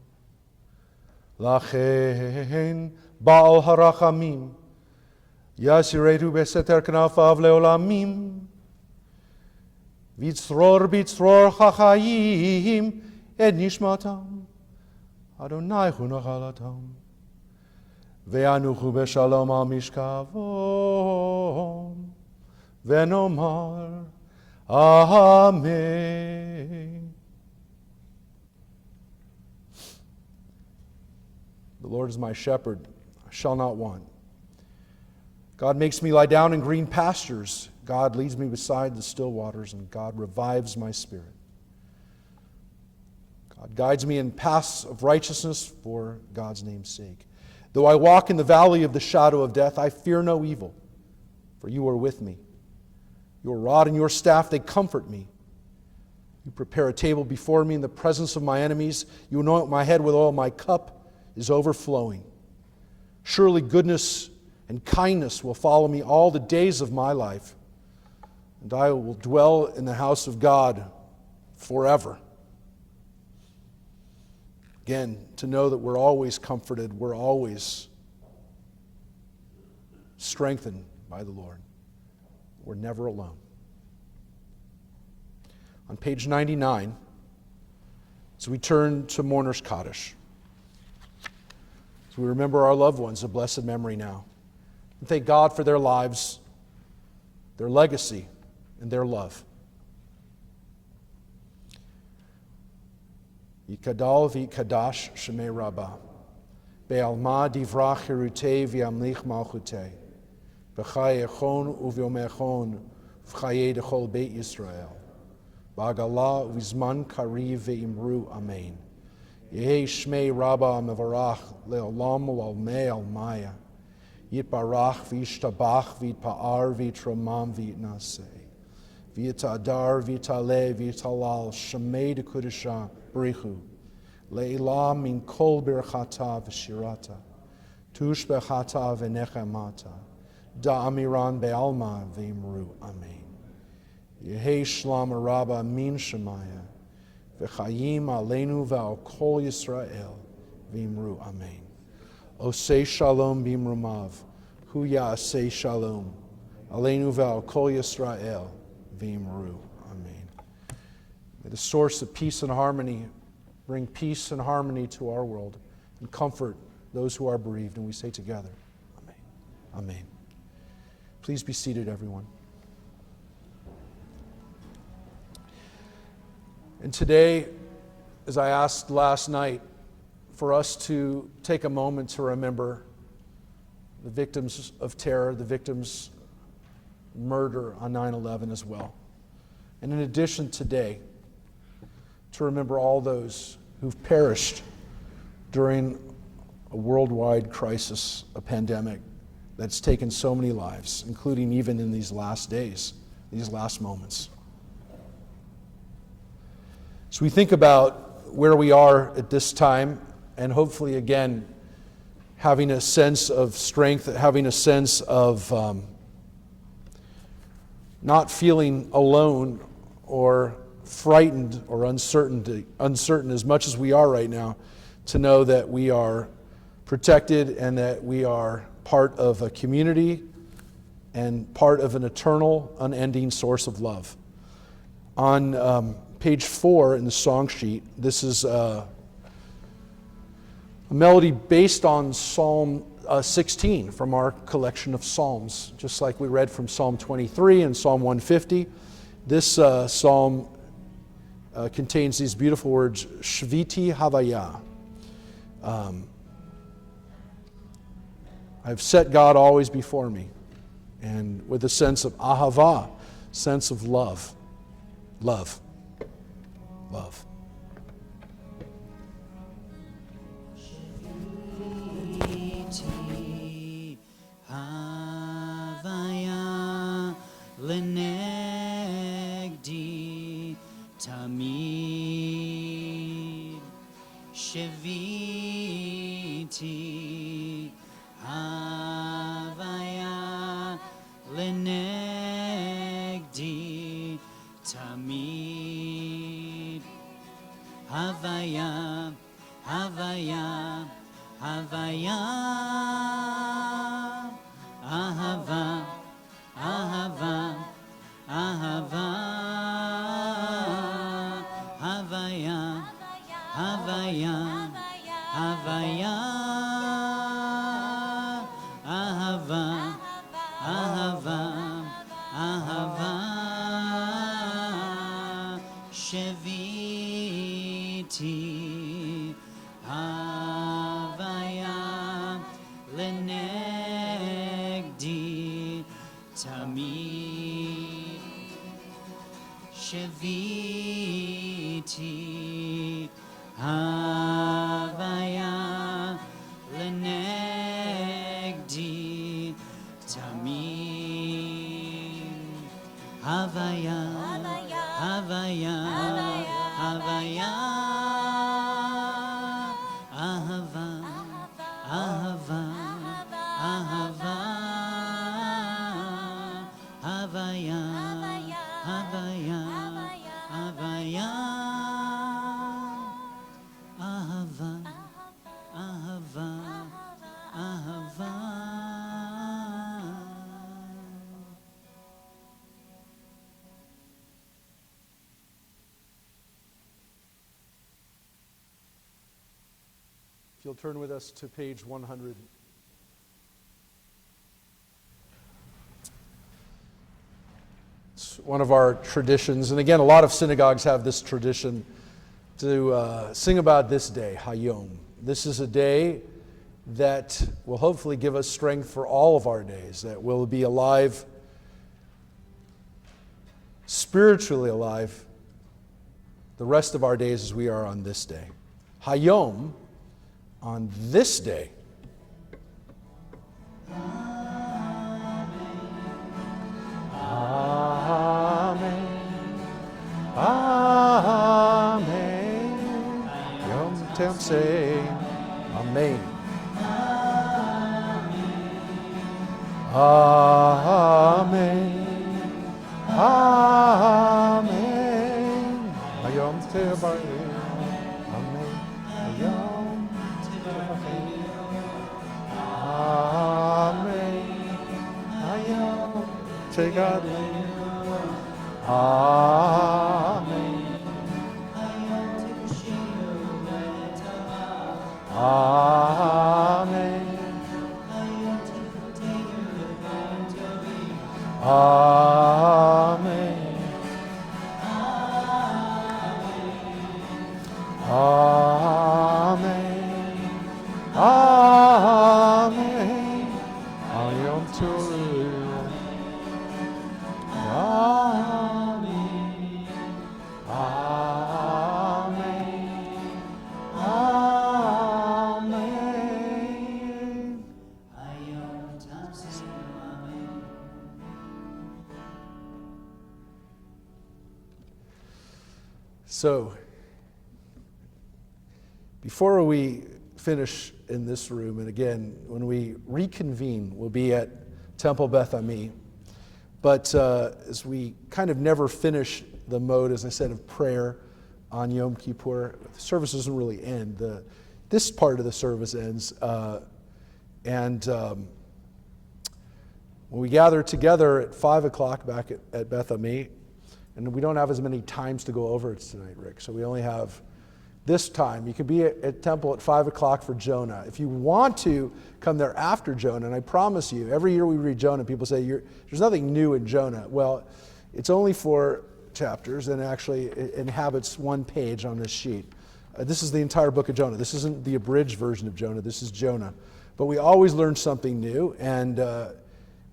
S4: Lachein Baal Harachamim, Yasiretu beseter knafav leolamim, vitzror bitzror chachayim et nishmatam, Adonai hu nachalatam, ve'anuchu beshalom al mishkavom, ve'nomar Amen. The Lord is my shepherd, I shall not want. God makes me lie down in green pastures. God leads me beside the still waters, and God revives my spirit. God guides me in paths of righteousness for God's name's sake. Though I walk in the valley of the shadow of death, I fear no evil, for you are with me. Your rod and your staff, they comfort me. You prepare a table before me in the presence of my enemies. You anoint my head with oil. My cup is overflowing. Surely goodness and kindness will follow me all the days of my life, and I will dwell in the house of God forever. Again, to know that we're always comforted, we're always strengthened by the Lord. We're never alone. On page 99, as we turn to Mourner's Kaddish, as we remember our loved ones of blessed memory now, and thank God for their lives, their legacy, and their love. Yikadal v'yikadash shemei Rabbah. Be'alma divrach hirutei v'yamlich malchutei. B'chai echon u'vyom echon v'chayei dechol Beit Yisrael. Ba'agala u'vizman kariv ve'imru amen. Yehei shmei Rabbah mevarach le'olam u'almei almaya. Yitbarach v'yishtabach v'yitpa'ar v'yitramam v'yitnaseh. V'yitadar v'yitaleh v'yitalal shemei dekudesha b'richu. Le'ilah min kol birchata v'shirata. Tush bechata v'nechemata. Da'amiran be'alma v'imru amen. Yehei shlam Rabbah min shemaya. V'chayim aleinu v'al kol Yisrael v'imru amen. Osei shalom bimrumav, hu ya'asei shalom, aleinu v'al kol Yisrael v'imru. Amen. May the source of peace and harmony bring peace and harmony to our world and comfort those who are bereaved. And we say together, Amen. Amen. Please be seated, everyone. And today, as I asked last night, for us to take a moment to remember the victims of terror, the victims of murder on 9/11 as well. And in addition today, to remember all those who've perished during a worldwide crisis, a pandemic that's taken so many lives, including even in these last days, these last moments. So we think about where we are at this time, and hopefully, again, having a sense of strength, having a sense of not feeling alone or frightened or uncertain as much as we are right now, to know that we are protected and that we are part of a community and part of an eternal, unending source of love. On page 4 in the song sheet, this is a melody based on Psalm 16 from our collection of Psalms, just like we read from Psalm 23 and Psalm 150. This psalm contains these beautiful words, Shviti Havaya. I've set God always before me, and with a sense of ahava, sense of love. Love. Love.
S2: Havaya lenegdi tamid sheviti havaya lenegdi tamid havaya havaya havaya ahava ahava ahava havaya havaya havaya ahava ahava ahava sheviti havaya lenegdi tamid sheviti havaya lenegdi tamid havaya havaya havaya ahava ahava ahava havaya havaya havaya ahava ahava ahava.
S4: If you'll turn with us to page 100. It's one of our traditions, and again, a lot of synagogues have this tradition to sing about this day, Hayom. This is a day that will hopefully give us strength for all of our days, that we'll be alive, spiritually alive, the rest of our days as we are on this day. Hayom, on this day. Amen. Amen. Yom Tem say Amen. Amen. Amen. Yom Tem Amen. Yom Amen. Take God. Amen. Amen. Amen. Amen. Amen. Ayom Torah. Amen. Amen. Amen. So, before we finish in this room, and again, when we reconvene, we'll be at Temple Beth Ami. But as we kind of never finish the mode, as I said, of prayer on Yom Kippur, the service doesn't really end. This part of the service ends. When we gather together at 5 o'clock back at Beth Ami, and we don't have as many times to go over it tonight, Rick, so we only have this time. You can be at Temple at 5 o'clock for Jonah. If you want to come there after Jonah, and I promise you, every year we read Jonah, people say, there's nothing new in Jonah. Well, it's only 4 chapters, and actually it inhabits 1 page on this sheet. This is the entire book of Jonah. This isn't the abridged version of Jonah. This is Jonah. But we always learn something new, and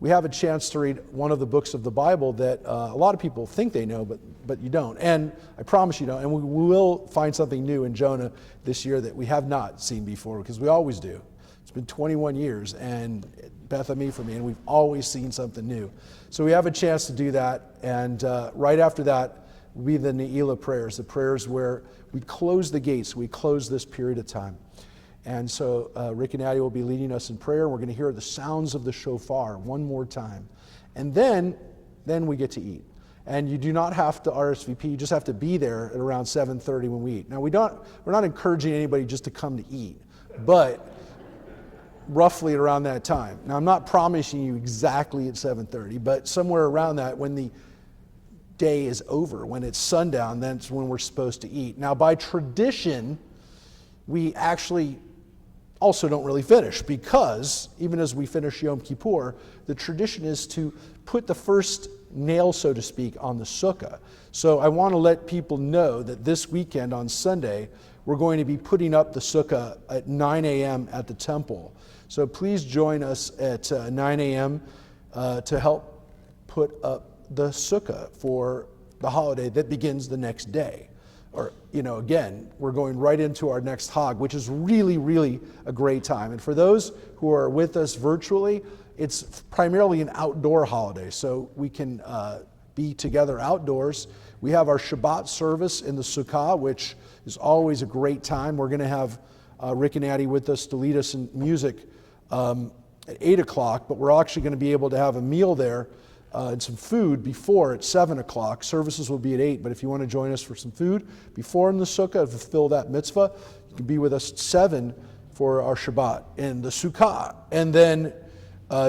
S4: we have a chance to read one of the books of the Bible that a lot of people think they know, but you don't. And I promise you don't. And we will find something new in Jonah this year that we have not seen before, because we always do. It's been 21 years, and Beth Ami for me, and we've always seen something new. So we have a chance to do that, and right after that will be the Ne'ilah prayers, the prayers where we close the gates, we close this period of time. And so Rick and Addie will be leading us in prayer. We're going to hear the sounds of the shofar one more time. And then we get to eat. And you do not have to RSVP. You just have to be there at around 7:30 when we eat. Now, we're not encouraging anybody just to come to eat, but roughly around that time. Now, I'm not promising you exactly at 7:30, but somewhere around that, when the day is over, when it's sundown, that's when we're supposed to eat. Now, by tradition, we actually also don't really finish, because even as we finish Yom Kippur, the tradition is to put the first nail, so to speak, on the sukkah. So I want to let people know that this weekend on Sunday, we're going to be putting up the sukkah at 9 a.m. at the temple. So please join us at 9 a.m. To help put up the sukkah for the holiday that begins the next day. Or, again, we're going right into our next Hag, which is really, really a great time. And for those who are with us virtually, it's primarily an outdoor holiday, so we can be together outdoors. We have our Shabbat service in the Sukkah, which is always a great time. We're going to have Rick and Addie with us to lead us in music at 8 o'clock, but we're actually going to be able to have a meal there and some food before at 7 o'clock. Services will be at 8, but if you want to join us for some food before in the Sukkah, to fulfill that mitzvah, you can be with us at 7 for our Shabbat in the Sukkah. And then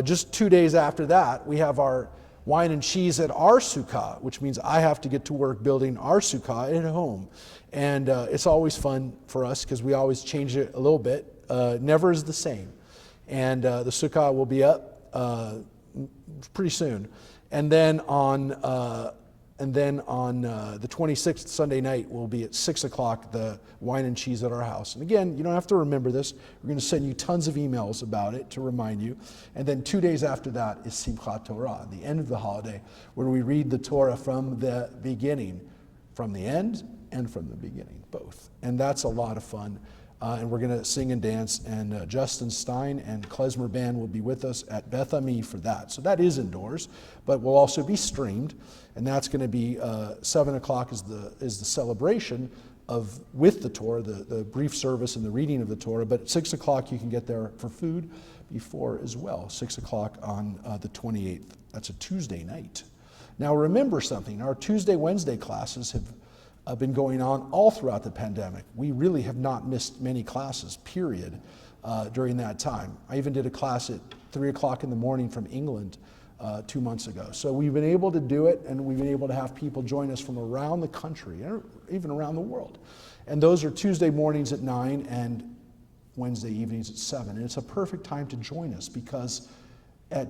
S4: just 2 days after that, we have our wine and cheese at our Sukkah, which means I have to get to work building our Sukkah at home. And it's always fun for us because we always change it a little bit. Never is the same. And the Sukkah will be up pretty soon. And then on the 26th, Sunday night, will be at 6 o'clock, the wine and cheese at our house. And again, you don't have to remember this. We're going to send you tons of emails about it to remind you. And then 2 days after that is Simchat Torah, the end of the holiday, where we read the Torah from the beginning, from the end and from the beginning, both. And that's a lot of fun. And we're going to sing and dance, and Justin Stein and Klezmer Band will be with us at Beth Ami for that. So that is indoors, but will also be streamed, and that's going to be 7 o'clock is the celebration with the Torah, the brief service and the reading of the Torah. But at 6 o'clock you can get there for food before as well. 6 o'clock on the 28th. That's a Tuesday night. Now remember something: our Tuesday, Wednesday classes have been going on all throughout the pandemic. We really have not missed many classes, period, during that time. I even did a class at 3 o'clock in the morning from England 2 months ago. So we've been able to do it, and we've been able to have people join us from around the country, or even around the world. And those are Tuesday mornings at 9 and Wednesday evenings at 7. And it's a perfect time to join us, because in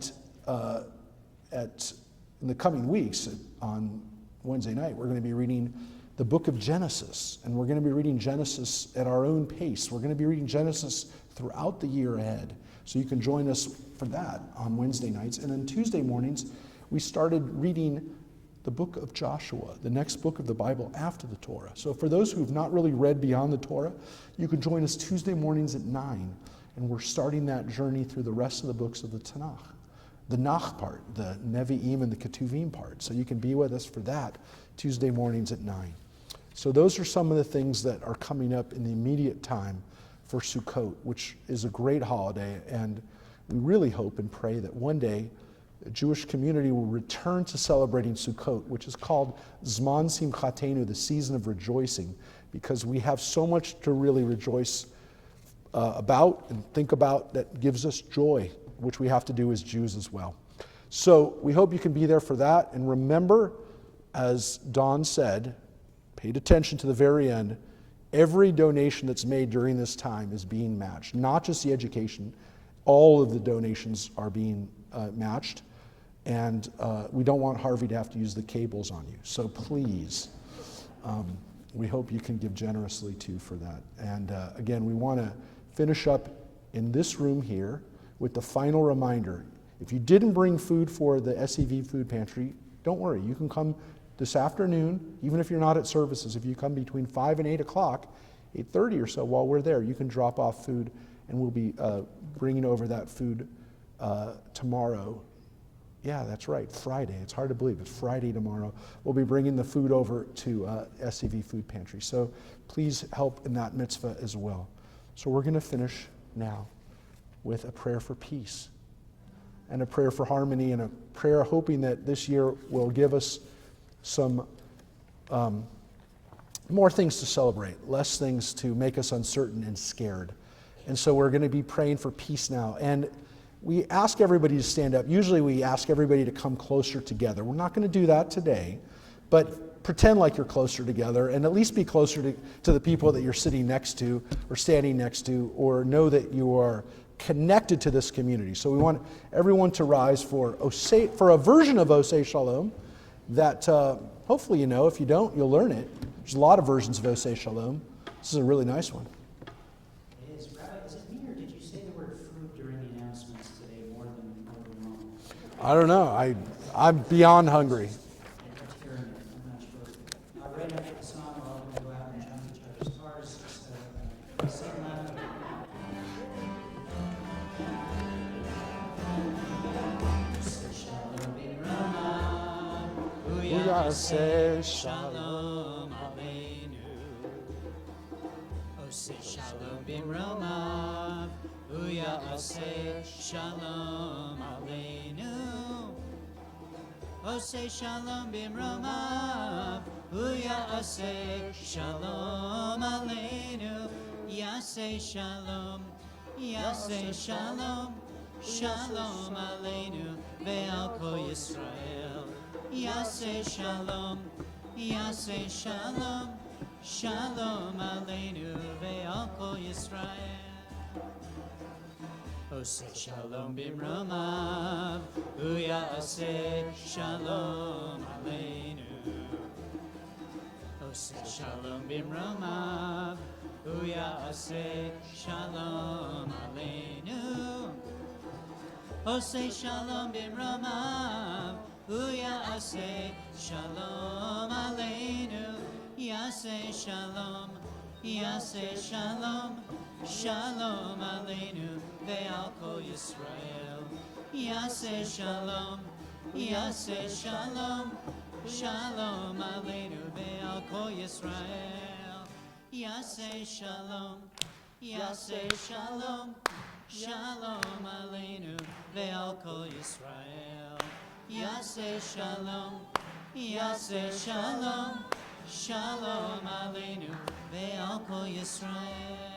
S4: the coming weeks, on Wednesday night, we're going to be reading the book of Genesis, and we're going to be reading Genesis at our own pace. We're going to be reading Genesis throughout the year ahead. So you can join us for that on Wednesday nights. And then Tuesday mornings, we started reading the book of Joshua, the next book of the Bible after the Torah. So for those who have not really read beyond the Torah, you can join us Tuesday mornings at 9. And we're starting that journey through the rest of the books of the Tanakh. The Nach part, the Nevi'im and the Ketuvim part. So you can be with us for that Tuesday mornings at 9. So those are some of the things that are coming up in the immediate time for Sukkot, which is a great holiday. And we really hope and pray that one day the Jewish community will return to celebrating Sukkot, which is called Zman Simchatenu, the season of rejoicing, because we have so much to really rejoice about and think about that gives us joy, which we have to do as Jews as well. So we hope you can be there for that. And remember, as Don said, paid attention to the very end, every donation that's made during this time is being matched. Not just the education, all of the donations are being matched. And we don't want Harvey to have to use the cables on you. So please, we hope you can give generously too for that. And again, we want to finish up in this room here with the final reminder. If you didn't bring food for the SEV food pantry, don't worry, you can come this afternoon, even if you're not at services. If you come between 5 and 8 o'clock, 8:30 or so, while we're there, you can drop off food, and we'll be bringing over that food tomorrow. Yeah, that's right, Friday. It's hard to believe. It's Friday tomorrow. We'll be bringing the food over to SEV Food Pantry. So please help in that mitzvah as well. So we're going to finish now with a prayer for peace and a prayer for harmony, and a prayer hoping that this year will give us some more things to celebrate, less things to make us uncertain and scared. And so we're going to be praying for peace now. And we ask everybody to stand up. Usually we ask everybody to come closer together. We're not going to do that today, but pretend like you're closer together, and at least be closer to the people that you're sitting next to or standing next to, or know that you are connected to this community. So we want everyone to rise for a version of Osei Shalom that hopefully you know. If you don't, you'll learn it. There's a lot of versions of Osei Shalom. This is a really nice one.
S2: It is. Rabbi, is it me, or did you say the word fruit during the announcements today more than normal?
S4: I don't know. I'm beyond hungry.
S2: I kept hearing it. I'm not sure. Right after the song, we're all going to go out and jump each other's cars. Sing loud. Shalom bin Rama,
S4: Say
S2: Shalom Aleinu. Osei Shalom bin Rama, Uya Osei Shalom Aleinu. Osei Shalom bin Rama, Uya Osei Shalom Aleinu. Yasei Shalom, Yasei Shalom, Shalom Aleinu, Ve'al Kol Yisrael. Yasei Shalom, Yasei Shalom, Shalom Aleinu, Ve'al Kol Yisrael. Ose shalom bimromav, uyase shalom aleinu. Ose shalom bimromav, uyase shalom aleinu. Ose shalom bimromav, uyase shalom aleinu. Yase shalom, yase shalom, shalom aleinu ve'al kol Yisrael. Yase shalom, yase shalom, shalom aleinu ve'al kol Yisrael. Yase shalom, yase shalom, shalom aleinu ve'al kol Yisrael. Yase shalom, yase shalom, shalom aleinu ve'al kol Yisrael.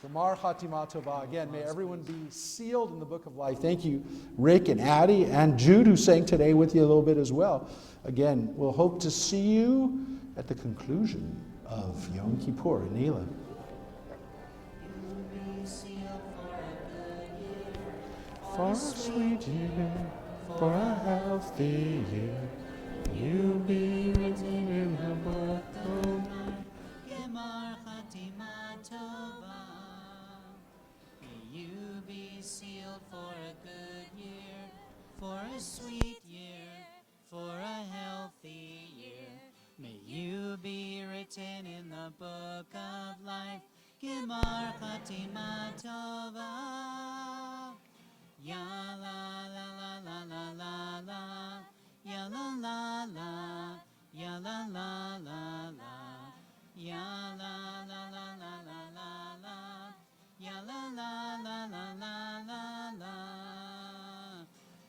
S4: Gamar Chatima Tova. Again, may everyone be sealed in the book of life. Thank you, Rick and Addie and Jude, who sang today with you a little bit as well. Again, we'll hope to see you at the conclusion of Yom Kippur. Neela. For a sweet year, for a healthy year, you'll be written in the book of life.
S2: Gemar Chatima Tova. May you be sealed for a good year, for a sweet year, for a healthy year. May you be written in the book of life. Gemar Chatima Tova. Ya la la la la la la la. Ya la la la. Ya la la la la. Ya la la la la la la la. Ya la la la la la la la.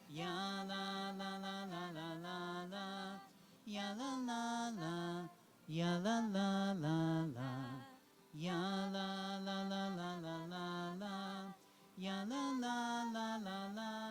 S2: Ya la la la la la la la. Ya la la la. Ya la la la la. Ya la la la la la la la. Ya la la la la la.